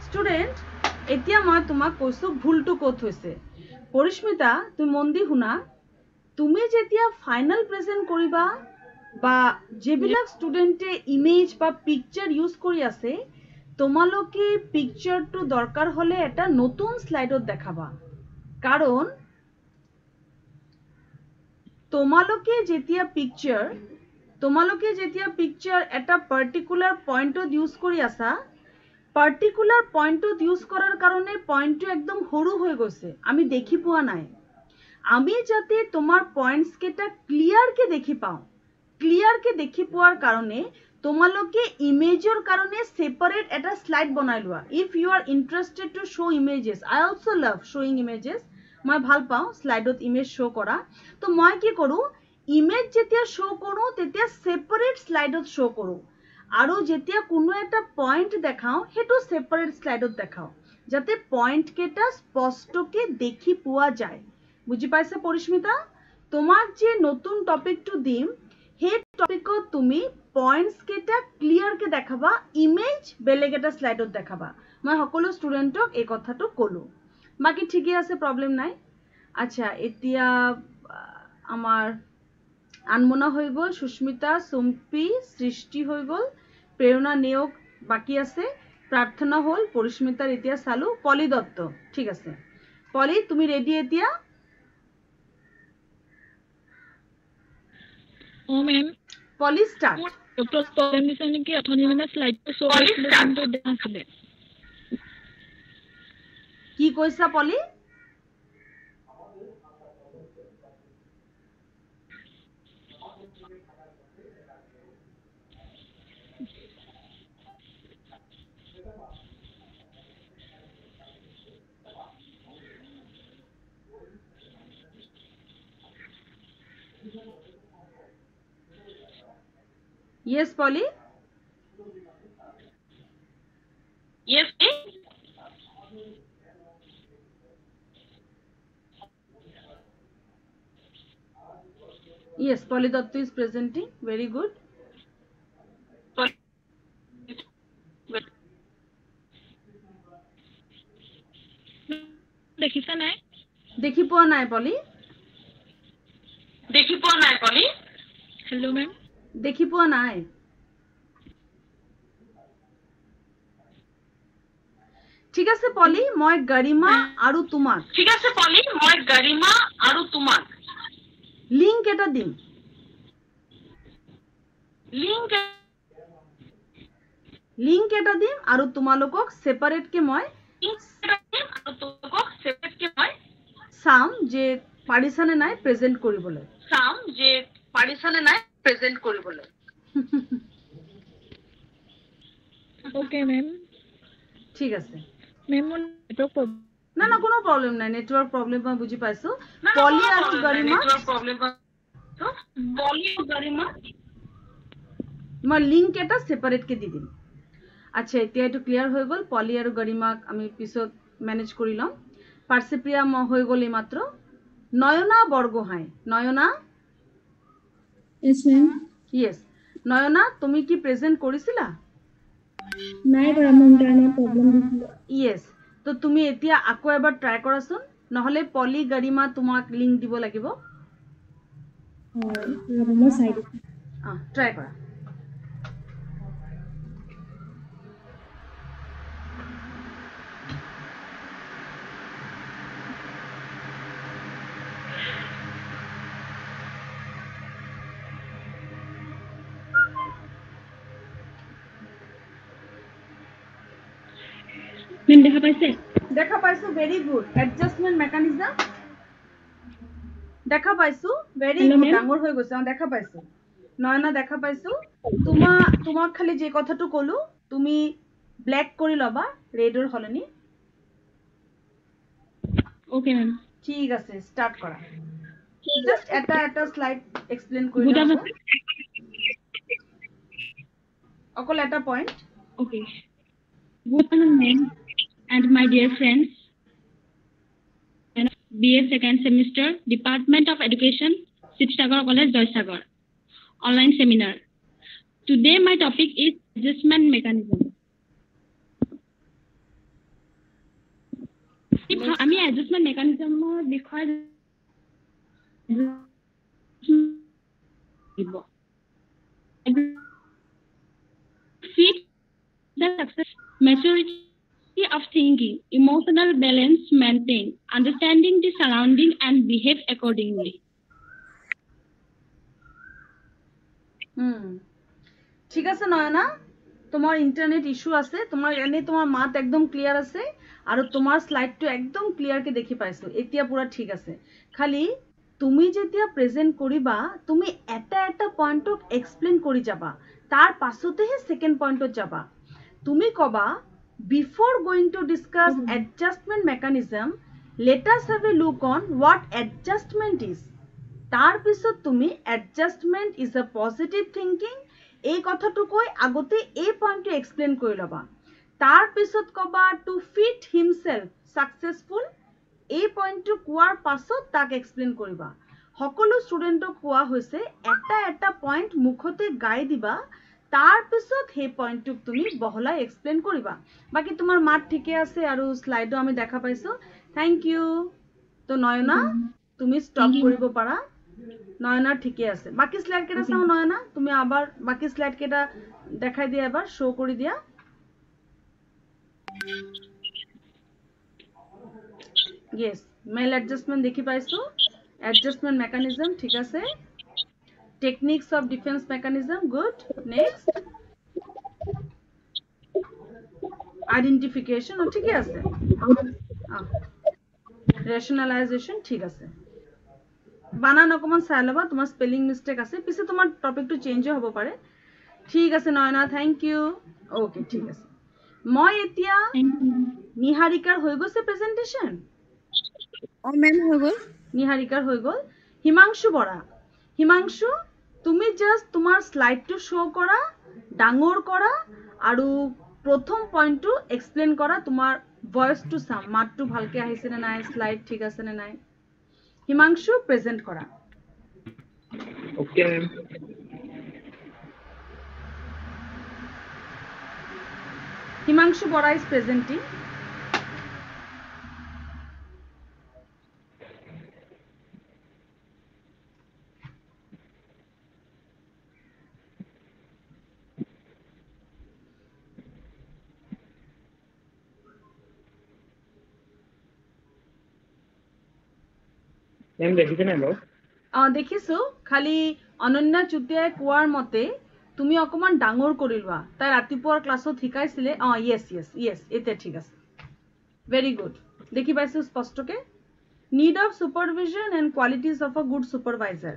স্টুডেন্ট এতিয়া মই তোমাক কৈছো ভুলটো কত হৈছে পৰিস্মিতা তুমি মন দি শুনা তুমি যেতিয়া ফাইনাল প্ৰেজেন্ট কৰিবা বা যেবিলাক স্টুডেন্টে ইমেজ বা পিকচাৰ ইউজ কৰি আছে তোমালোকে পিকচাৰটো দৰকাৰ হলে এটা নতুন স্লাইডত দেখাবা কাৰণ তোমালোকে যেতিয়া পিকচাৰ এটা পাৰ্টিকুলাৰ পয়েন্টত ইউজ কৰি আছা পাৰ্টিকুলাৰ পয়েন্টত ইউজ কৰাৰ কাৰণে পয়েন্টটো একদম সৰু হৈ গৈছে আমি দেখি পোৱা নাই আমি যাতে তোমাৰ পয়েন্টস কেটা ক্লিয়াৰকে দেখি পোৱাৰ কাৰণে তোমালোকে ইমেজৰ কাৰণে সেপাৰেট এটা স্লাইড বনাই লোৱা if you are interested to show images I also love showing images মই ভাল পাওঁ স্লাইডত ইমেজ শো কৰা তো মই কি কৰো ইমেজ যেতিয়া শো কৰো তেতিয়া সেপাৰেট স্লাইডত শো কৰো আৰু যেতিয়া কোনো এটা পয়েন্ট দেখাও হেতু সেপাৰেট স্লাইডত দেখাও যাতে পয়েন্ট কেটা স্পষ্টকে দেখি পোৱা যায় বুজি পাইছা পৰিস্মিতা তোমাক যে নতুন টপিকটো দিম হে টপিকত তুমি পয়েন্টস কেটা ক্লিয়ারকে দেখাবা ইমেজ বেলেগ এটা স্লাইডত দেখাবা মই সকলো স্টুডেন্টক এই কথাটো কলো বাকি ঠিকই আছে প্রবলেম নাই আচ্ছা এতিয়া আমার আনমনা হৈ গল সুস্মিতা সুম্পি সৃষ্টি হৈ গল প্ৰেৰণা নেওক বাকি আছে প্ৰাৰ্থনা হল পৰিস্মিতাৰ এতিয়া চালু পলি দত্ত ঠিক আছে পলি তুমি ৰেডি এতিয়া ও মেম পলি স্টাৰ্ট ডক্টৰ প্ৰবলেম দিছে নেকি অথনি মানে স্লাইডটো শো কৰিছিলে কিন্তু দেখা আছিলে কি কৈছা পলি Yes, Polly. Yes, Yes, Polly Dattu is presenting. Very good. দেখিছা নাই দেখি পোৱা নাই পলি দেখি পোৱা নাই পলি হেল্ল' মেম দেখি পোৱা নাই ঠিক আছে পলি মই গৰিমা আৰু তোমাক ঠিক আছে পলি মই গৰিমা আৰু তোমাক লিংক এটা দিম আৰু তোমালোকক সেপাৰেট কে মই সাম যে পাৰিছানে নাই প্ৰেজেন্ট কৰিবলৈ ওকে মেম ঠিক আছে মেম মোৰ নেটৱৰ্ক প্ৰব্লেম না না কোনো প্ৰবলেম নাই নেটৱৰ্ক প্ৰবলেম মই বুজি পাইছো পলি আৰু গৰিমা মই লিংক এটা সেপাৰেট কে দি দিম আচ্ছা এতিয়া এটো ক্লিয়াৰ হৈ গল পলি আৰু গৰিমাক আমি পিছত মেনেজ কৰি লম পাৰ্সিপ্ৰিয়া ম হৈ গলি মাত্ৰ Nayana Borgohain Nayana Yes, ma'am. Yes Nayana তুমি কি প্ৰেজেন্ট কৰিছিলা নাই কৰা মোৰ ইন্টাৰনেট প্ৰব্লেম দিছিল ইয়েস তো তুমি এতিয়া আকৌ এবাৰ ট্ৰাই কৰাচোন নহলে পলি গৰিমা তোমাক লিংক দিব লাগিব মই চাই দিম ট্ৰাই কৰা মেম দেখা পাইছে ভেৰি গুড এডজাস্টমেন্ট মেকানিজম দেখা পাইছো ভেৰি Hello, গুড ma'am. ডাঙৰ হৈ গৈছে দেখা পাইছো নয়না দেখা পাইছো তোমাক খালি যে কথাটো কলো তুমি ব্ল্যাক কৰি লবা ৰেডৰ হলনি ওকে মেম ঠিক আছে স্টাৰ্ট কৰা জাস্ট এটা স্লাইড এক্সপ্লেইন কৰি গুড দাও আফটারনুন অকল এটা point okay good afternoon ma'am and my dear friends BA second semester Department of Education Shivsagar College Joysagar online seminar today my topic is adjustment mechanism আমি adjustment mechanism বিষয়ে fit the success maturity of thinking, emotional balance maintain, understanding the surrounding and behave accordingly. ঠিক আছে নয়না তোমার internet issue আছে তোমার মাত একদম clear আছে আর তোমার স্লাইডটো একদম ক্লিয়ার কে দেখি পাইছো এতিয়া পুরা ঠিক আছে খালি তুমি যেতিয়া প্রেজেন্ট করিবা তুমি এটা পয়েন্টক এক্সপ্লেইন কৰি যাবা তার পাছতেহে সেকেন্ড পয়েন্টত যাবা তুমি কবা before going to discuss adjustment mechanism let us have a look on what adjustment is tar pisot tumi adjustment is a positive thinking ei kotha to koi agote ei point to explain koi loba tar pisot koba to fit himself successful ei point to kuar pasot tak explain koriba hokolo student to koa hoise eta point mukhote gai diba তার পিছত হে পয়েন্টক তুমি বহলাই explain কৰিবা বাকি তোমাৰ মাত ঠিকে আছে আৰু স্লাইডো আমি দেখা পাইছো থ্যাংক ইউ তো নয়না তুমি স্টপ কৰিব পাৰা নয়না ঠিকে আছে বাকি স্লাইড কেটা চাও নয়না তুমি আবাৰ বাকি স্লাইড কেটা দেখাই দিয়া এবাৰ শো কৰি দিয়া yes মেল এডজাস্টমেন্ট দেখি পাইছো এডজাস্টমেন্ট মেকানিজম ঠিক আছে techniques of defense mechanism good next identification ঠিক আছে rationalization ঠিক আছে বানান অকমান চাই লবা তোমার স্পেলিং মিস্টেক আছে পিছে তোমার টপিকটো চেঞ্জ হ'ব পাৰে ঠিক আছে নয়না থ্যাংক ইউ ওকে ঠিক আছে মই এতিয়া নিহাৰিকাৰ হৈ গৈছে প্ৰেজেন্টেশন মেম হৈ গল নিহাৰিকাৰ হৈ গল হিমাংশু বৰা হিমাংশু তুমি জাস্ট তোমাৰ স্লাইডটো শো কৰা ডাঙৰ কৰা আৰু প্ৰথম পইণ্টটো এক্সপ্লেইন কৰা তোমাৰ ভয়েসটো সাম মাতটো ভালকে আহিছে নে নাই স্লাইড ঠিক আছে নে নাই হিমাংশু প্ৰেজেন্ট কৰা Okay, ma'am. Himanshu Bora is presenting. Ma'am, দেখিছে নাই বাৰু? দেখিছো খালি অনন্যা চুতীয়াই কোৱাৰ মতে তুমি অকমান ডাঙৰ কৰি লোৱা তাই ৰাতিপুৱাৰ ক্লাছত শিকাইছিলে ইয়েছ এতিয়া ঠিক আছে ভেৰি গুড দেখি পাইছো স্পষ্টকে need of supervision and qualities of a good supervisor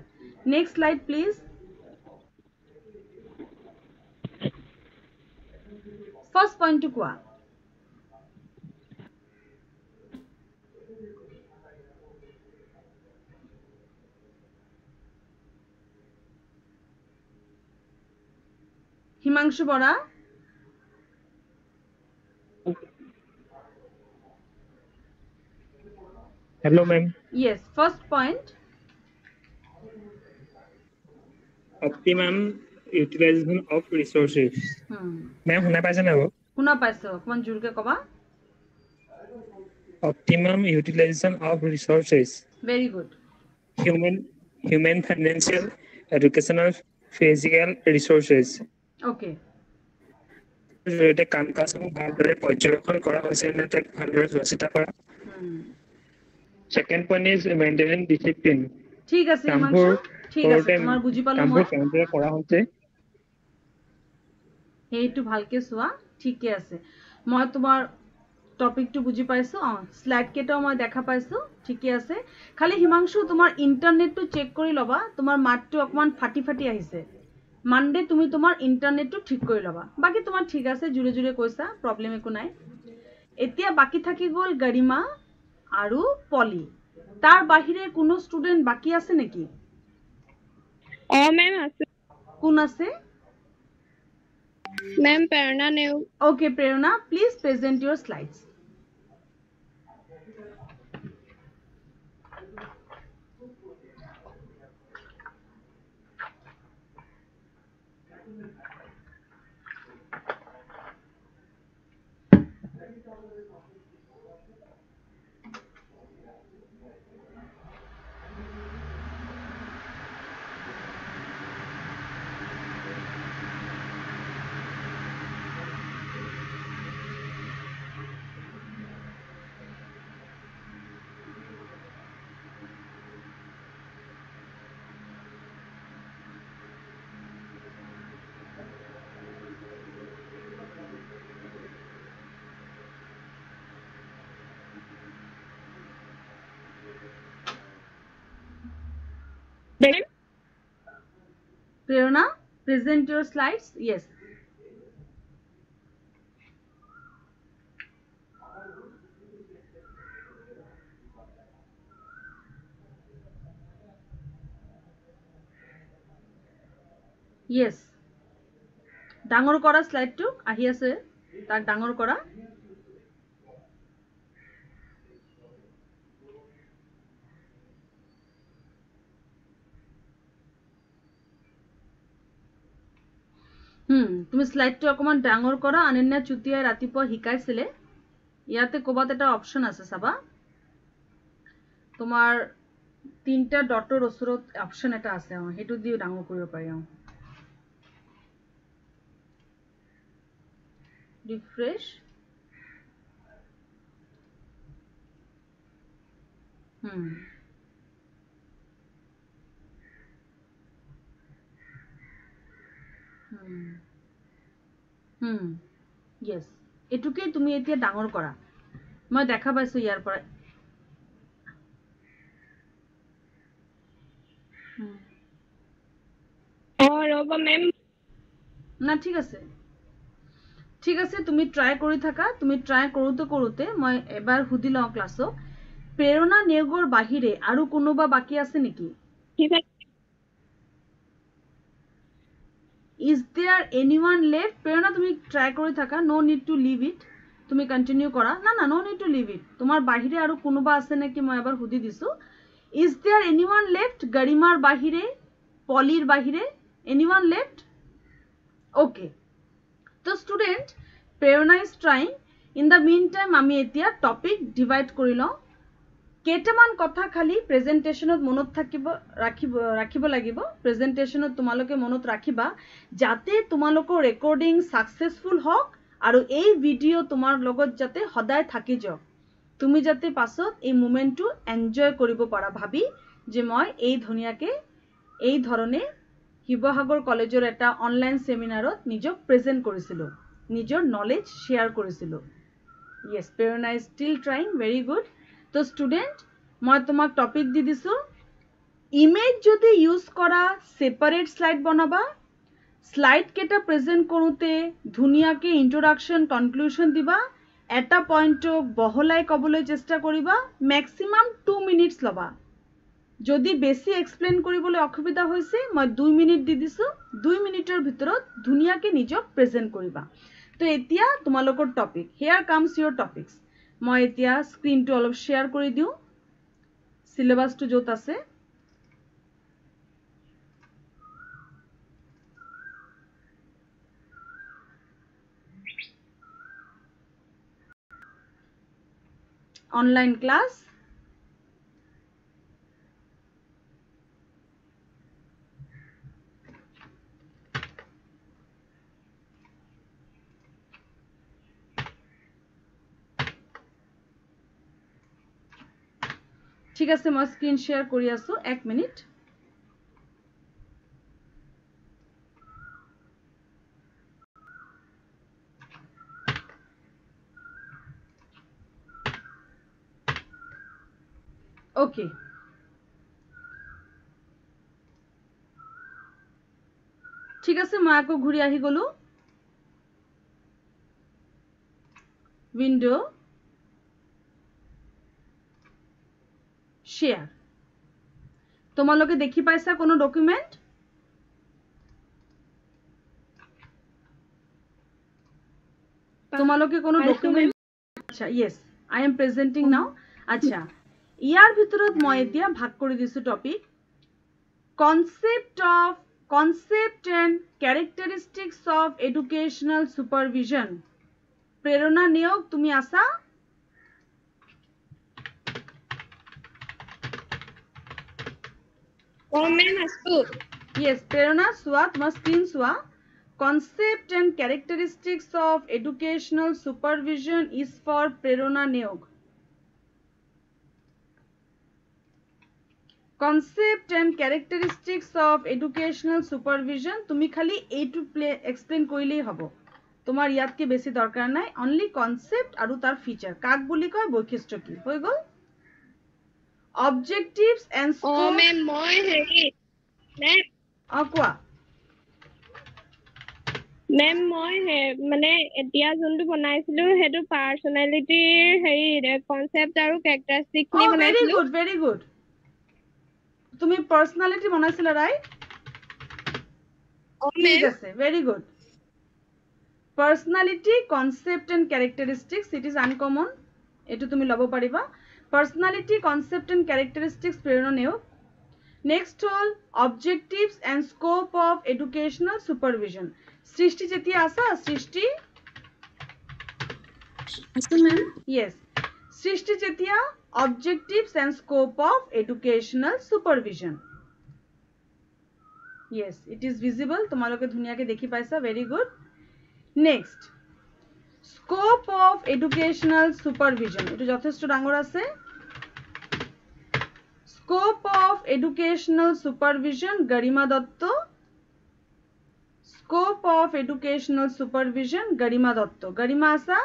next slide please first point to কোৱা Himanshu Bora. Hello, ma'am. Yes, first point. Optimum utilization of resources. Ma'am, শুনা পাইছে নাই বাৰু? শুনা পাইছো, অকমান জোৰকে কবা. Optimum utilization of resources. Very good. Human, financial, educational, physical resources. Okay. জৰিয়তে কাম কাজসমূহ ভালদৰে পৰ্যবেক্ষণ কৰা হৈছে নে তাক ভালদৰে চোৱাচিতা কৰা second point is maintaining discipline ঠিক আছে হিমাংশু ঠিক আছে তোমাৰ বুজি পালো মই কামবোৰ কৰা হৈছে এইটো ভালকে চোৱা ঠিকে আছে মই তোমাৰ টপিকটো বুজি পাইছো স্লাইড কেটাও মই দেখা পাইছো ঠিকে আছে খালি হিমাংশু তোমাৰ ইন্টাৰনেটটো চেক কৰি লবা তোমাৰ মাতটো অকমান ফাটি ফাটি আহিছে Monday তুমি তোমাৰ ইন্টাৰনেটটো ঠিক কৰি লবা বাকি তোমাৰ ঠিক আছে জুৰে জুৰে কৈছা প্ৰবলেম একো নাই এতিয়া বাকি থাকি গল গৰিমা আৰু পলি তাৰ বাহিৰে কোনো ষ্টুডেন্ট বাকি আছে নেকি মেম আছে কোন আছে মেম প্ৰেৰণা নেও ওকে প্ৰেৰণা please present your slides Prerna, present your slides. Yes. Yes. ডাঙৰ কৰা স্লাইডটো আহি আছে তাক ডাঙৰ কৰা তুমি স্লাইডটো অকমান ডাঙৰ কৰা অনন্যা চুতীয়া ৰাতিপুৱা শিকাইছিলে ইয়াতে কোবাত এটা অপচন আছে চাবা তোমাৰ তিনটা ডটৰ ওচৰত অপচন এটা আছে হেতু দিও ডাঙৰ কৰিব পাৰি refresh yes এটুকে তুমি এতিয়া ডাঙৰ কৰা মই দেখা পাইছো ইয়াৰ পৰা ৰবা মেম না ঠিক আছে তুমি ট্ৰাই কৰি থাকা তুমি ট্ৰাই কৰোতে মই এবাৰ হুদি লও ক্লাছত প্ৰেৰণা নেগৰ বাহিৰে আৰু কোনোবা বাকি আছে নেকি ঠিক আছে Is there anyone left? Prerna তুমি try কৰি থাকা no need to leave it তুমি continue কৰা না no need to leave it তোমাৰ বাহিৰে আৰু কোনোবা আছে নেকি মই এবাৰ হুদি দিছো Is there anyone left গৰিমাৰ বাহিৰে পলিৰ বাহিৰে এনিওয়ান লেফট ওকে তো স্টুডেন্ট প্ৰেৰণা is trying in the mean time আমি এতিয়া টপিক ডিভাইড কৰি লওঁ কেইটামান কথা খালি প্ৰেজেন্টেশনত মনত ৰাখিব লাগিব প্ৰেজেন্টেশনত তোমালোকে মনত ৰাখিবা যাতে তোমালোকৰ ৰেকৰ্ডিং সাকসেসফুল হওক আৰু এই ভিডিও তোমাৰ লগত যাতে সদায় থাকি যাওক তুমি যাতে পাছত এই মোমেন্টটো এনজয় কৰিব পাৰা ভাবি যে মই এই ধুনিয়াকে এই ধৰণে শিৱসাগৰ কলেজৰ এটা অনলাইন সেমিনাৰত নিজক প্ৰেজেন্ট কৰিছিলো নিজৰ নলেজ শেয়াৰ কৰিছিলো yes প্ৰেৰণা is still trying very good তো স্টুডেন্ট মই তোমাক টপিক দি দিছো ইমেজ যদি ইউজ কৰা সেপাৰেট স্লাইড বনাবা স্লাইড কেটা প্ৰেজেন্ট কৰোতে ধুনিয়াকে ইন্ট্ৰোডাকশন কনক্লুশন দিবা এটা পয়েন্টক বহলাই কবলৈ চেষ্টা কৰিবা ম্যাক্সিমাম 2 মিনিটস লবা যদি বেছি এক্সপ্লেইন কৰিবলৈ অসুবিধা হৈছে মই 2 মিনিট দি দিছো 2 মিনিটৰ ভিতৰত ধুনিয়াকে নিজক প্ৰেজেন্ট কৰিবা তো এতিয়া তোমালোকৰ topic here comes your topics মই এতিয়া স্ক্ৰিনটো অলপ শেয়াৰ কৰি দিও সিলেবাসটো যত আছে অনলাইন ক্লাস ঠিক আছে মই স্ক্ৰিন শেয়াৰ কৰি আছো 1 মিনিট ওকে ঠিক আছে মই আকৌ ঘূৰি আহি গলো উইন্ডো শেয়ার তোমালোকে দেখি পাইছা কোনো ডকুমেন্ট তোমালোকে কোনো ডকুমেন্ট আচ্ছা yes I am presenting now আচ্ছা ইয়াৰ ভিতৰত মই এতিয়া ভাগ কৰি দিছো topic concept and characteristics of educational supervision প্ৰেৰণা নিয়োগ তুমি আছা Yes, Prerna Swa, tuma screen Swa. Concept and characteristics of educational supervision is for Prerna Niyog. Concept and characteristics of educational supervision. Tumi khali A to play explain koile hobo. Tomar yad ke besi dorkar nai. Only concept aru tar feature. Kak boli koy boikhisto ki. Hoi gol? Objectives and scope. Oh, ma'am, moi heri. Ma'am. Quoi? Ma'am, moi মানে এতিয়া যোনটো বনাইছিলো হেতু পাৰ্সোনালিটিৰ হেৰি concept আৰু ক্যাৰেক্টাৰিস্টিক নি বনাইছিলো very good তুমি পার্সোনালিটি বনাইছিলা রাইট ঠিক আছে very good personality concept and characteristics it is uncommon এটো তুমি লব পাৰিবা personality concept and characteristics প্ৰেৰণা নিয়োগ next all objectives and scope of educational supervision সৃষ্টি যেতিয়া আসা সৃষ্টি আছে ম্যাম yes সৃষ্টি যেতিয়া objectives and scope of educational supervision yes it is visible তোমালোকে ধুনিয়াকে দেখি পাইছা very good next scope of educational supervision এটো যথেষ্ট ডাঙৰ আছে scope of educational supervision Garima Dotto scope of educational supervision Garima Dotto Garima asa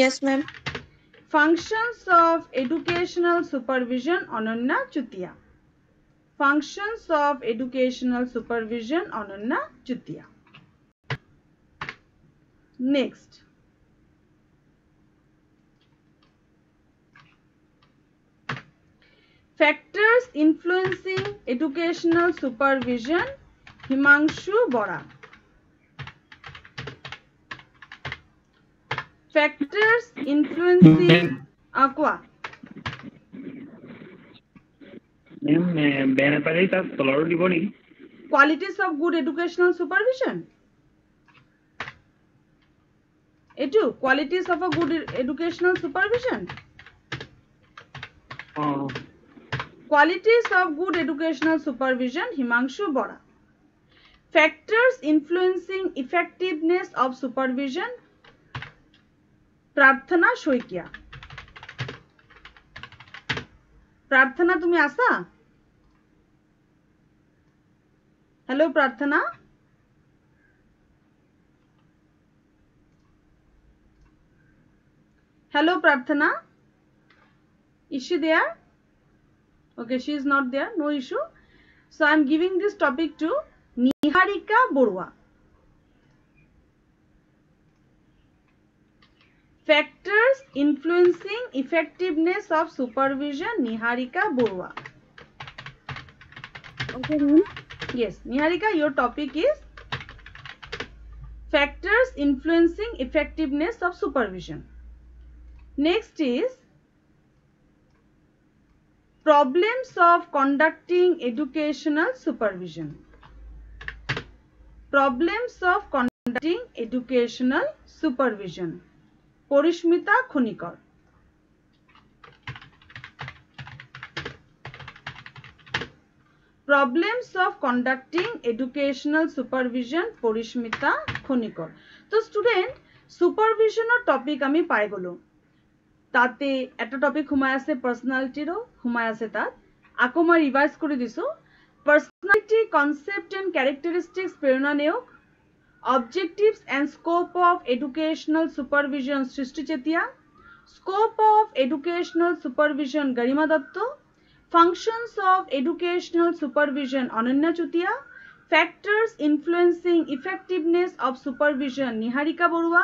yes ma'am functions of educational supervision Ananya Chutia functions of educational supervision Ananya Chutia next factors influencing educational supervision Himanshu Bora factors influencing aqua ma'am Ben पाले ता तलर দিব নি qualities of good educational supervision etu qualities of a good educational supervision qualities of good educational supervision Himanshu Bora factors influencing effectiveness of supervision Prarthana Shoikia Prarthana tumi asa Hello Prarthana Hello Prarthana Is she there Okay she is not there no issue So I am giving this topic to Niharika Borua Factors influencing effectiveness of supervision Niharika Borua Okay ma'am Yes Niharika your topic is Factors influencing effectiveness of supervision Next is Problems of conducting educational supervision. Problems of conducting educational supervision. Porishmita Khunikar. Problems of conducting educational supervision. Porishmita Khunikar. So student, supervision or topic ami pai golo. তাতে একটা topic ঘুমাই আছে পার্সোনালিটিরও ঘুমাই আছে তাত আকৌ মই revise কৰি দিছো personality concept and characteristics Prerana Neog objectives and scope of educational supervision Srishti Chetia scope of educational supervision Garima Dutta functions of educational supervision Ananya Chutia factors influencing effectiveness of supervision Niharika Baruah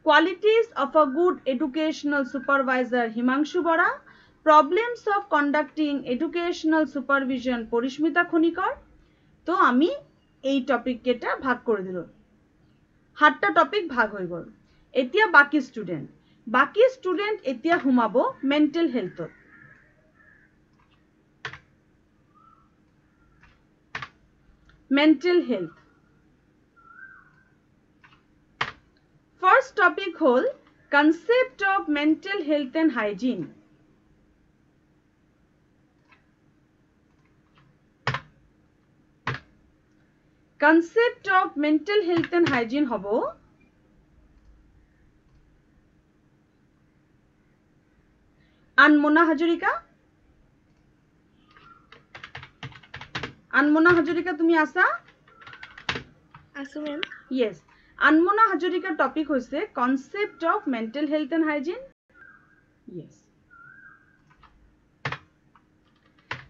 Qualities of a good educational supervisor Himanshu Bora Problems of conducting educational supervision Porishmita Khunikar তো আমি এই topic কেটা ভাগ করে দিল 7টা topic ভাগ হৈ গল এতিয়া বাকি স্টুডেন্ট এতিয়া হুমাবো মেন্টাল হেলথত mental health First topic hol concept of mental health and hygiene. Concept of mental health and hygiene hobo Anmona Hajorika tumi asa? Asu ma'am. Yes. Anmona Hajorika topic hoise concept of mental health and hygiene. Yes.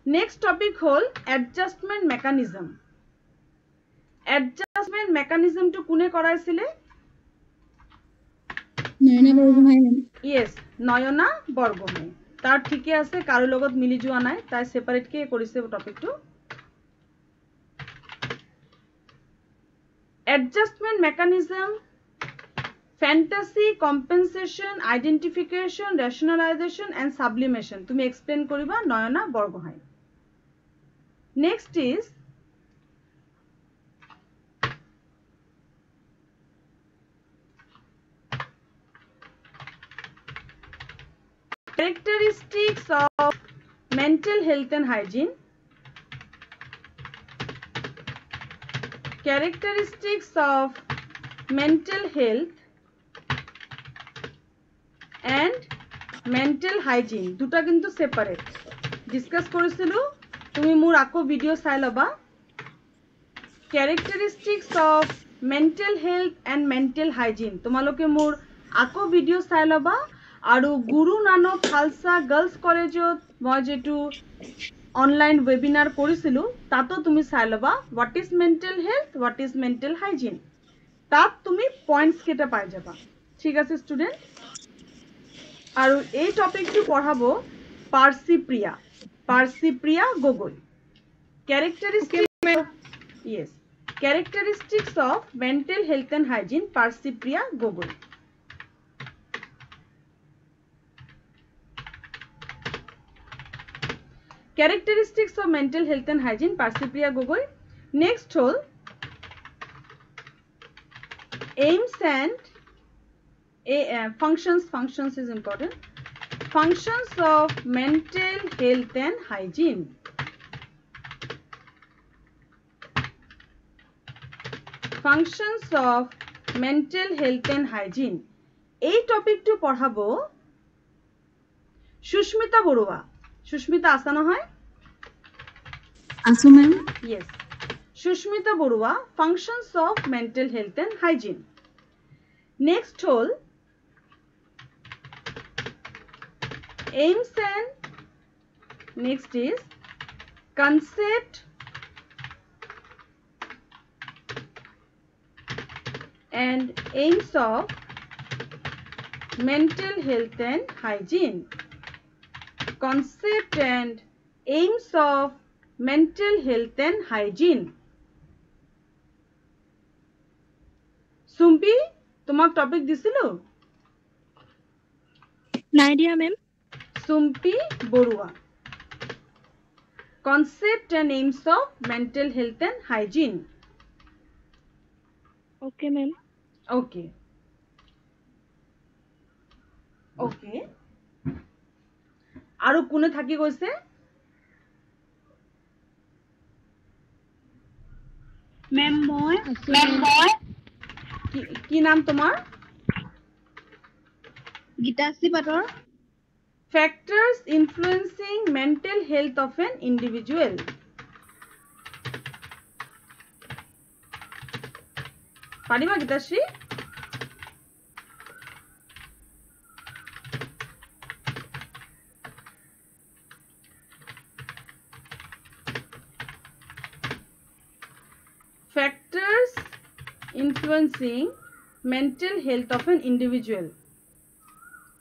Next topic hol adjustment mechanism. Adjustment mechanism to kune koraisile? Noyana Borgohai. Yes, Noyana Borgohai. Tar thike ase karo logot mili joa nai tai separate ke korise topic to. Adjustment mechanism, fantasy, compensation, identification, rationalization and sublimation. Tumi explain koriba Noyana Borgohai. Next is characteristics of mental health and hygiene. Characteristics of mental health and mental hygiene দুটা কিন্তু separate discuss কৰিছিলো তুমি মোৰ আকো video চাই লবা characteristics of mental health and mental hygiene তোমালোকে মোৰ আকো ভিডিও চাই লবা আৰু গুৰু নানক খালসা গাৰ্লস কলেজত মই যেটো অনলাইন ওয়েবিনাৰ কৰিছিলো তাতো তুমি চাই লবা what is mental health what is mental hygiene তাত তুমি পয়েন্টস কেটা পাই যাবা ঠিক আছে স্টুডেন্ট আৰু এই টপিকটো পঢ়াবো পার্সিপ্রিয়া Gogoi characteristics of mental health and hygiene পার্সিপ্রিয়া Gogoi Characteristics of mental health and hygiene, Parsipriya Gogoi. Next hole, aims and functions is important. Functions of mental health and hygiene. Functions of mental health and hygiene. এই টপিকটো পঢ়াব সুস্মিতা বৰুৱা। সুস্মিতা আছা নহয়? আছো ma'am. Yes. Sushmita Borua, functions of mental health and hygiene. Next hole, aims and next is concept and aims of mental health and hygiene. Concept and aims of mental health and hygiene. Sumpi, তোমাক topic দিছিলো? নাই দিয়া ma'am. Sumpi Borua. Concept and aims of mental health and hygiene. Okay ma'am. Okay. Okay. আৰু কোনে থাকি গৈছে? Ma'am, moi. কি নাম তোমাৰ? গীতাশ্ৰী পাটৰ। Factors influencing mental health of an individual. পাৰিবা Gitashree? Factors influencing mental health of an individual.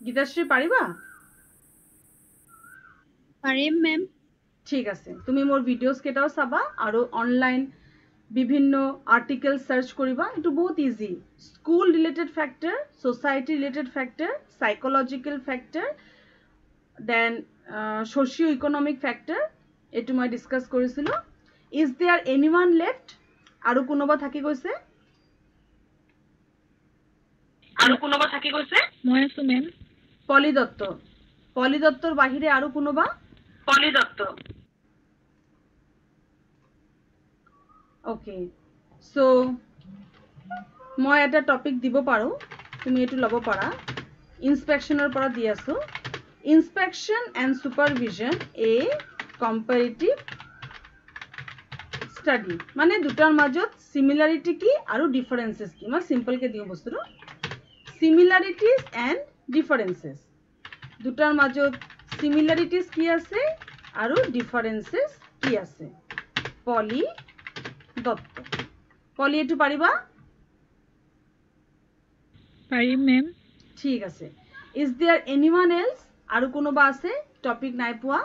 Gitashree পাৰিবা? পাৰিম মেম। ঠিক আছে, তুমি মোৰ ভিডিওস কেটাও চাবা আৰু অনলাইন বিভিন্ন আৰ্টিকেল সাৰ্চ কৰিবা। এটো বহুত easy. School related factor, society related factor, psychological factor, then socio economic factor, এটো মই ডিসকাস কৰিছিলো। Is there anyone left? আৰু কোনোবা থাকি গৈছে? মই আছো মেম। পলি দত্ত। পলি দত্তৰ বাহিৰে আৰু কোনোবা? পলি দত্ত। ওকে, সো মই এটা টপিক দিব পাৰো, তুমি এটো লব পাৰা। ইনস্পেকশনৰ পৰা দি আছো। Inspection and supervision a comparative study. মানে দুটাৰ মাজত সিমিলাৰিটি কি আৰু ডিফাৰেন্সেস কি। মই সিম্পল কে দিও বস্তুটো। সিমিলাৰিটিজ এন্ড ডিফাৰেন্সেস। দুটাৰ মাজত সিমিলাৰিটিজ কি আছে আৰু ডিফাৰেন্সেস কি আছে। পলি দত্ত। পলি এটো পাৰিবা? পাৰিম মেম। ঠিক আছে। Is there anyone else? আৰু কোনোবা আছে টপিক নাই পোৱা?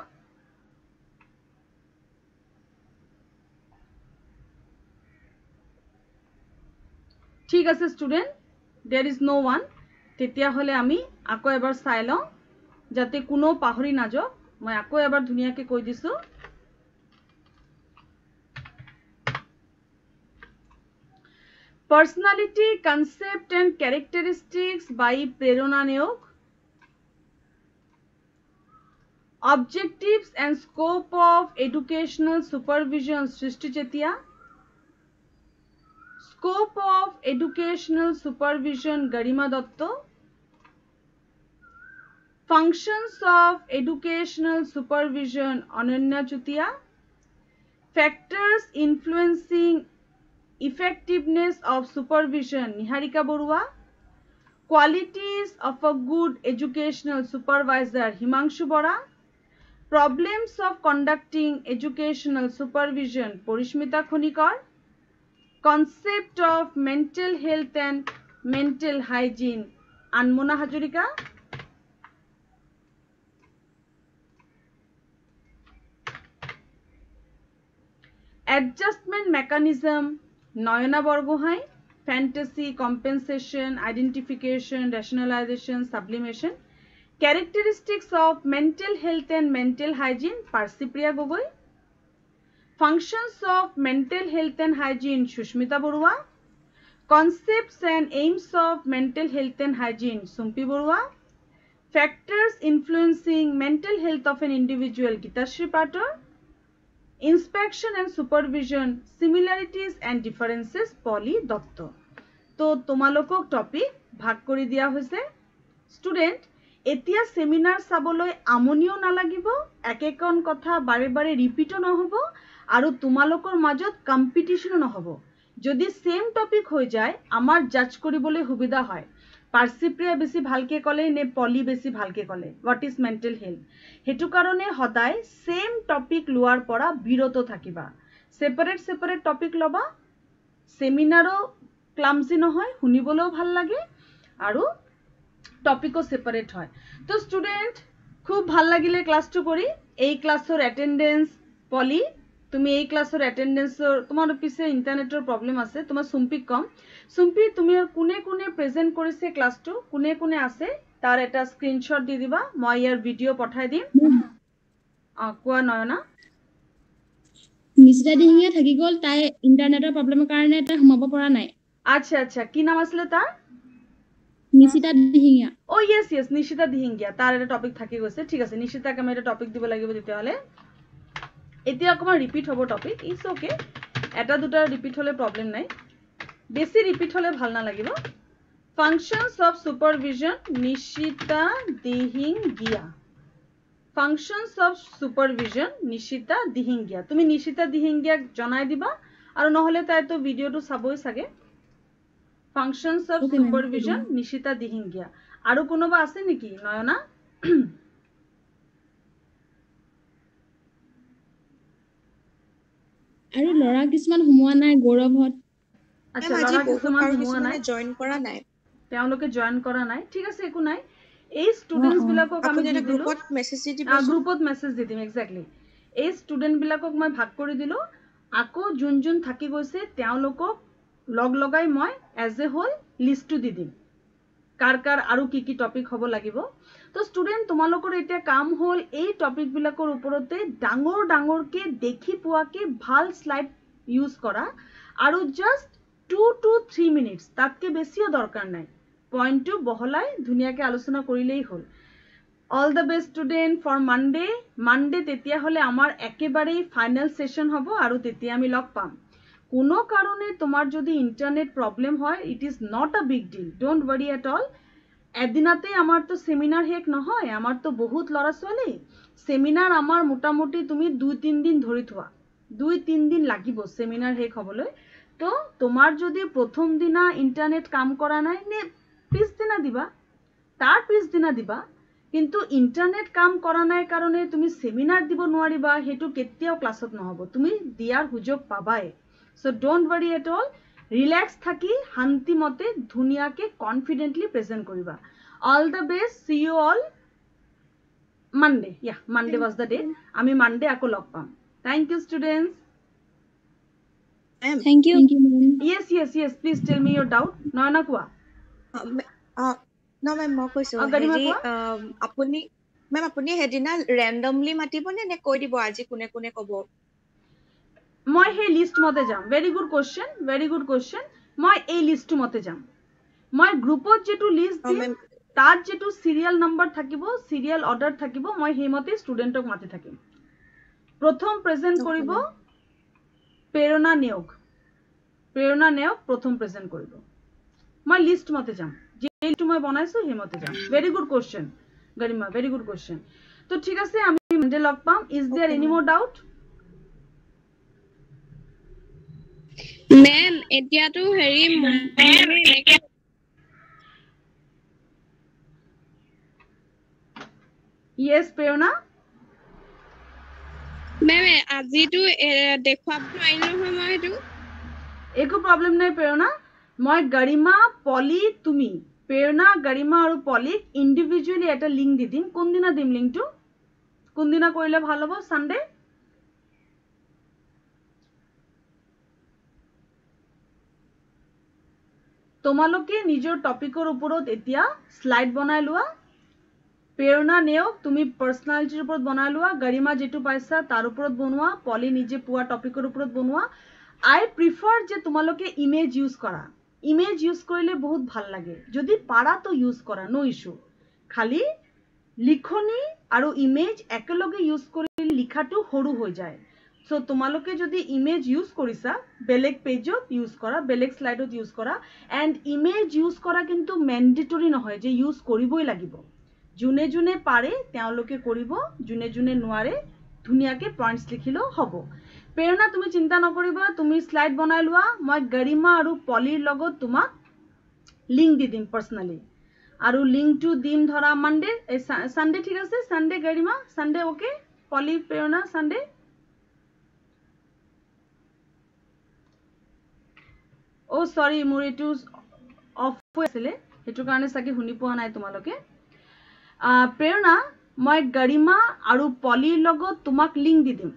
ঠিক আছে student, there is no one. তেতিয়া হলে আমি আকৌ এবাৰ চাই লওঁ যাতে কোনো পাহৰি নাযাওক। মই আকৌ এবাৰ ধুনীয়াকৈ কৈ দিছো। Personality, concept and characteristics by Prerona Neog. Objectives and scope of educational supervision, Srishti Chetia. Scope of educational supervision, Garima Dotto. Functions of educational supervision, Ananya Chutia. Factors influencing effectiveness of supervision, Niharika Borua. Qualities of a good educational supervisor, Himanshu Bora. Problems of conducting educational supervision, Porishmita Khonikar. Concept of mental health and mental hygiene, Anmona Hajurika. Adjustment mechanism, Noyana Borgohai. Fantasy, compensation, identification, rationalization, sublimation. Characteristics of mental health and mental hygiene, Parsipriya Gogoi. Functions of mental health and hygiene, Shushmita Barua. Concepts and aims of mental health and hygiene, Sumpi Barua. Factors influencing mental health of an individual, Gitashri Patar. Inspection and supervision, similarities and differences, Polly Dotto. तो তোমালোকক topic ভাগ কৰি দিয়া হৈছে student এতিয়া seminar চাবলৈ আমনিও নালাগিব একেকন কথা বাৰে বাৰে ৰিপিট নহব আৰু তোমালোকৰ মাজত কম্পিটিশন নহব যদি সেম টপিক হৈ যায় আমাৰ জাজ কৰিবলৈ সুবিধা হয় পাৰ্সিপ্ৰিয়া বেছি ভালকে কলে নে পলি বেছি ভালকে কলে হোৱাট ইজ মেন্টেল হেলথ হেতু কাৰণে সদায় সেম টপিক লোৱাৰ পৰা বিৰত থাকিবা সেপাৰেট টপিক লবা সেমিনাৰো ক্লামসি নহয় শুনিবলৈও ভাল লাগে আৰু টপিকও সেপাৰেট হয় তো স্টুডেন্ট খুব ভাল লাগিলে ক্লাসটো কৰি এই ক্লাসৰ অ্যাটেন্ডেন্স পলি তুমি এই ক্লাসৰ অ্যাটেন্ডেন্সৰ তোমাৰ পিছে ইন্টাৰনেটৰ প্ৰবলেম আছে তোমাৰ সুম্পি কম সুম্পি তুমি কোনে কোনে প্ৰেজেন্ট কৰিছে ক্লাসটো কোনে কোনে আছে তাৰ এটা স্ক্ৰিনশ্বট দি দিবা মই ইয়াৰ ভিডিও পঠাই দিম কোৱা নয়না নিশিতা দিহিঙিয়া থাকি গল তাই ইন্টাৰনেটৰ প্ৰবলেমৰ কাৰণে তাই সোমাব পৰা নাই আচ্ছা আচ্ছা কি নাম আছিল তাৰ নিশিতা দিহিঙিয়া ও ইয়েস নিশিতা দিহিঙিয়া তাৰ এটা টপিক থাকি গৈছে ঠিক আছে নিশিতাক আমি এটা টপিক দিব লাগিব তেতিয়াহলে এতিয়া অকমান ৰিপিট হ'ব টপিক ইটস ওকে এটা দুটা ৰিপিট হলে প্ৰবলেম নাই বেছি ৰিপিট হলে ভাল না লাগিব functions of supervision Nishita Dihingia functions of supervision Nishita Dihingia তুমি নিশিতা দিহিঙিয়াক জনাই দিবা আৰু নহলে তাই তো ভিডিওটো চাবই সাগে Functions of supervision, Nishita Dihingia. Aru konoba ase niki, Noyana? Aru lora kisman humwa nai Gauravhot. Acha lora kisman humwa nai join kora nai. Teoloke join kora nai. Thik ase eku nai. Ei students bilakok ami di dilu. Groupot message di dim exactly. Ei student bilakok moi bhag kori dilu. Ako jun thaki goise teolokok লগ লগাই মই as a whole লিস্টটো দি দিম কাৰ কাৰ আৰু কি কি topic হ'ব লাগিব তো student তোমালোকৰ এতিয়া কাম হ'ল এই টপিক বিলাকৰ ওপৰতে ডাঙৰকে দেখি পোৱাকে ভাল স্লাইড ইউজ কৰা আৰু জাস্ট 2 to 3 মিনিটস তাতকে বেছিও দৰকাৰ নাই পইণ্টটো বহলাই ধুনিয়াকে আলোচনা কৰিলেই হ'ল all the best student for Monday তেতিয়া হলে আমাৰ একেবাৰে ফাইনাল সেশন হ'ব আৰু তেতিয়া আমি লগ পাম কোনো কারণে তোমার যদি ইন্টারনেট প্রবলেম হয় it is not a big deal don't worry at all এদিনাতে আমার তো সেমিনার হেক নহয় আমার তো বহুত লড়া চলে সেমিনার আমার মোটামুটি তুমি 2-3 দিন ধরে থোয়া 2-3 দিন লাগিব সেমিনার হেক হবলৈ তো তোমার যদি প্রথম দিনা ইন্টারনেট কাম করা নাই নে পিছ দিনা দিবা তার পিছ দিনা দিবা কিন্তু ইন্টারনেট কাম করা নাই কারণে তুমি সেমিনার দিব নোৱাৰিবা হেতু কেতিয়াও ক্লাছত নহব তুমি দিয়াৰ সুযোগ পাবাই So don't worry at all. Relax thaki hanti mote dhuniya ke confidently present koriba. All the best. See you all Monday. Yeah, Monday was the day. Ami Monday ako log pam. Thank you students. Thank you. Yes. Please tell me your doubt. Noyana kuwa. No ma'am mo koiso. Apuni ma'am apuni hedina randomly matibone ne koi dibo aji kune kobo. মই হে list মতে যাম very good question মই এই list মতে যাম মই গ্রুপত যেটো লিস্ট দিম তার যেটো সিরিয়াল নাম্বার থাকিব সিরিয়াল অর্ডার থাকিব মই হে মতে স্টুডেন্টক মাতি থাকিম প্রথম প্রেজেন্ট করিব প্রেরণা নিয়োগ প্রথম প্রেজেন্ট করিব মই লিস্ট মতে যাম যেটো মই বনাইছো হে মতে যাম very good question Garima very good question তো ঠিক আছে আমি মন্ডে লগ পাম is there any more doubt ma'am एतियातो हेरी यस प्रेरणा मैम আজি তো দেখুৱাব নোৱাৰিলো হয় মই হেতু একো প্ৰবলেম নাই প্ৰেৰণা মই গৰিমা পলি তুমি প্ৰেৰণা গৰিমা আৰু পলিক ইন্ডিভিজুয়ালি এটা লিংক দি দিম কোনদিনা দিম লিংকটো কোনদিনা কৰিলে ভাল হ'ব সানডে তোমালোকে নিজৰ টপিকৰ ওপৰত এতিয়া স্লাইড বনাই লোৱা প্ৰেৰণা নেওক তুমি পাৰ্সোনালিটিৰ ওপৰত বনাই লোৱা গৰিমা যেটো পাইছা তাৰ ওপৰত বনোৱা পলি নিজে পুৱা টপিকৰ ওপৰত বনোৱা আই প্ৰিফাৰ যে তোমালোকে ইমেজ ইউজ কৰা ইমেজ ইউজ কৰিলে বহুত ভাল লাগে যদি পাৰা তো ইউজ কৰা নো ইস্যু খালি লিখনি আৰু ইমেজ একেলগে ইউজ কৰিলে লিখাটো সৰু হৈ যায় সো তোমালোকে যদি ইমেজ ইউজ কৰিছা বেলেগ পেজত ইউজ কৰা বেলেগ স্লাইডত ইউজ কৰা এন্ড ইমেজ ইউজ কৰা কিন্তু ম্যান্ডেটৰি নহয় যে ইউজ কৰিবই লাগিব জুনে জুনে পাৰে তেওঁলোকে কৰিব জুনে জুনে নোৱাৰে ধুনিয়াকে পইণ্টস লিখিলো হ'ব প্ৰেৰণা তুমি চিন্তা নকৰিবা তুমি স্লাইড বনাই লোৱা মই গৰিমা আৰু পলিৰ লগত তোমাক লিংক দি দিম পাৰ্সোনালি আৰু লিংকটো দিম ধৰা মনডে সানডে ঠিক আছে সানডে গৰিমা সানডে ওকে পলি প্ৰেৰণা সানডে ও সৰি মোৰ এটো অফ হৈ আছিল হেতু কাৰণে সাকি শুনি পোৱা নাই তোমালোকে প্ৰেৰণা মই গৰিমা আৰু পলিৰ লগত তোমাক লিংক দি দিম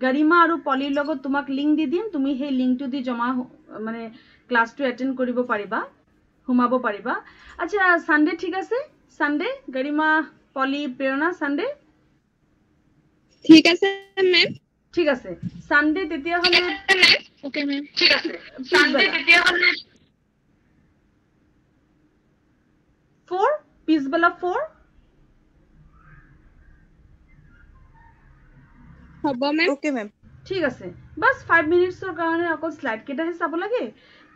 গৰিমা আৰু পলিৰ লগত তোমাক লিংক দি দিম তুমি হে লিংকটো দি জমা মানে ক্লাছটো এটেন্ড কৰিব পাৰিবা হুমাব পাৰিবা আচ্ছা সানডে ঠিক আছে সানডে গৰিমা পলি প্ৰেৰণা সানডে ঠিক আছে মেম ঠিক আছে সানডে তেতিয়া হলে ওকে মেম ঠিক আছে সানডে তেতিয়া হলে 4 পিছবেলা 4 হ'ব মেম ওকে মেম ঠিক আছে বাস 5 মিনিটছৰ কাৰণে অকল স্লাইড কেটাহে চাব লাগে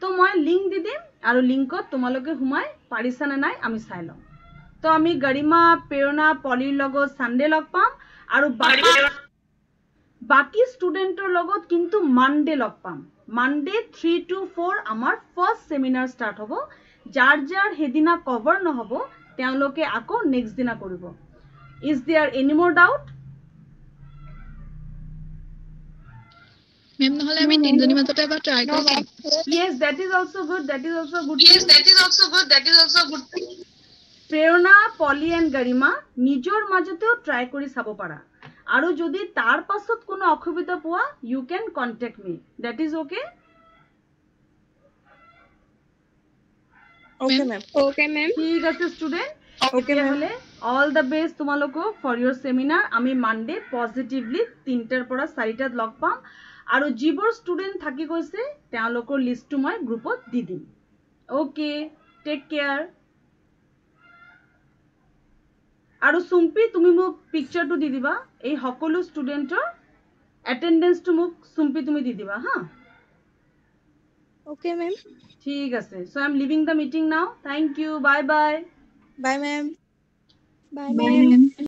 তো মই লিংক দি দিম আৰু লিংকত তোমালোকে হুমাই পাৰিছা না নাই আমি চাই লম তো আমি গৰিমা প্ৰেৰণা পলিৰ লগত সানডে লগ পাম আৰু বাকি ষ্টুডেন্টৰ লগত কিন্তু মানডে লগ পাম মানডে 3 to 4 আমাৰ ফাৰ্স্ট সেমিনাৰ ষ্টাৰ্ট হ'ব যাৰ যাৰ হেদিনা কভাৰ নহব তেওঁলোকে আকৌ নেক্সট দিনা কৰিব ইজ देयर এনি মোৰ ডাউট মেম নহলে আমি তিনজনী মাজতে এবাৰ ট্ৰাই কৰিম yes that is also good yes that is also good প্ৰেৰণা পলি এন্ড গৰিমা নিজৰ মাজতেও ট্ৰাই কৰি চাব পাৰা আৰু যদি তাৰ পাছত কোনো অসুবিধা পোৱা you can contact me that is okay okay ma'am ঠিক আছে student Okay, ma'am. all the best তোমালোকক for your seminar আমি মানডে পজিটিভলি 3টাৰ পৰা 4টাত লগ পাম আৰু যিবোৰ ষ্টুডেন্ট থাকি গৈছে তেওঁলোকৰ লিষ্টটো মই গ্ৰুপত দি দিম ওকে টেক কেয়াৰ আৰু সুম্পি তুমি মোক পিকচাৰটো দি দিবা এই সকলো ষ্টুডেন্টৰ এটেন্ডেন্সটো মোক সুম্পি তুমি দি দিবা হা okay ma'am ঠিক আছে so I am leaving the meeting now thank you bye bye bye ma'am bye ma'am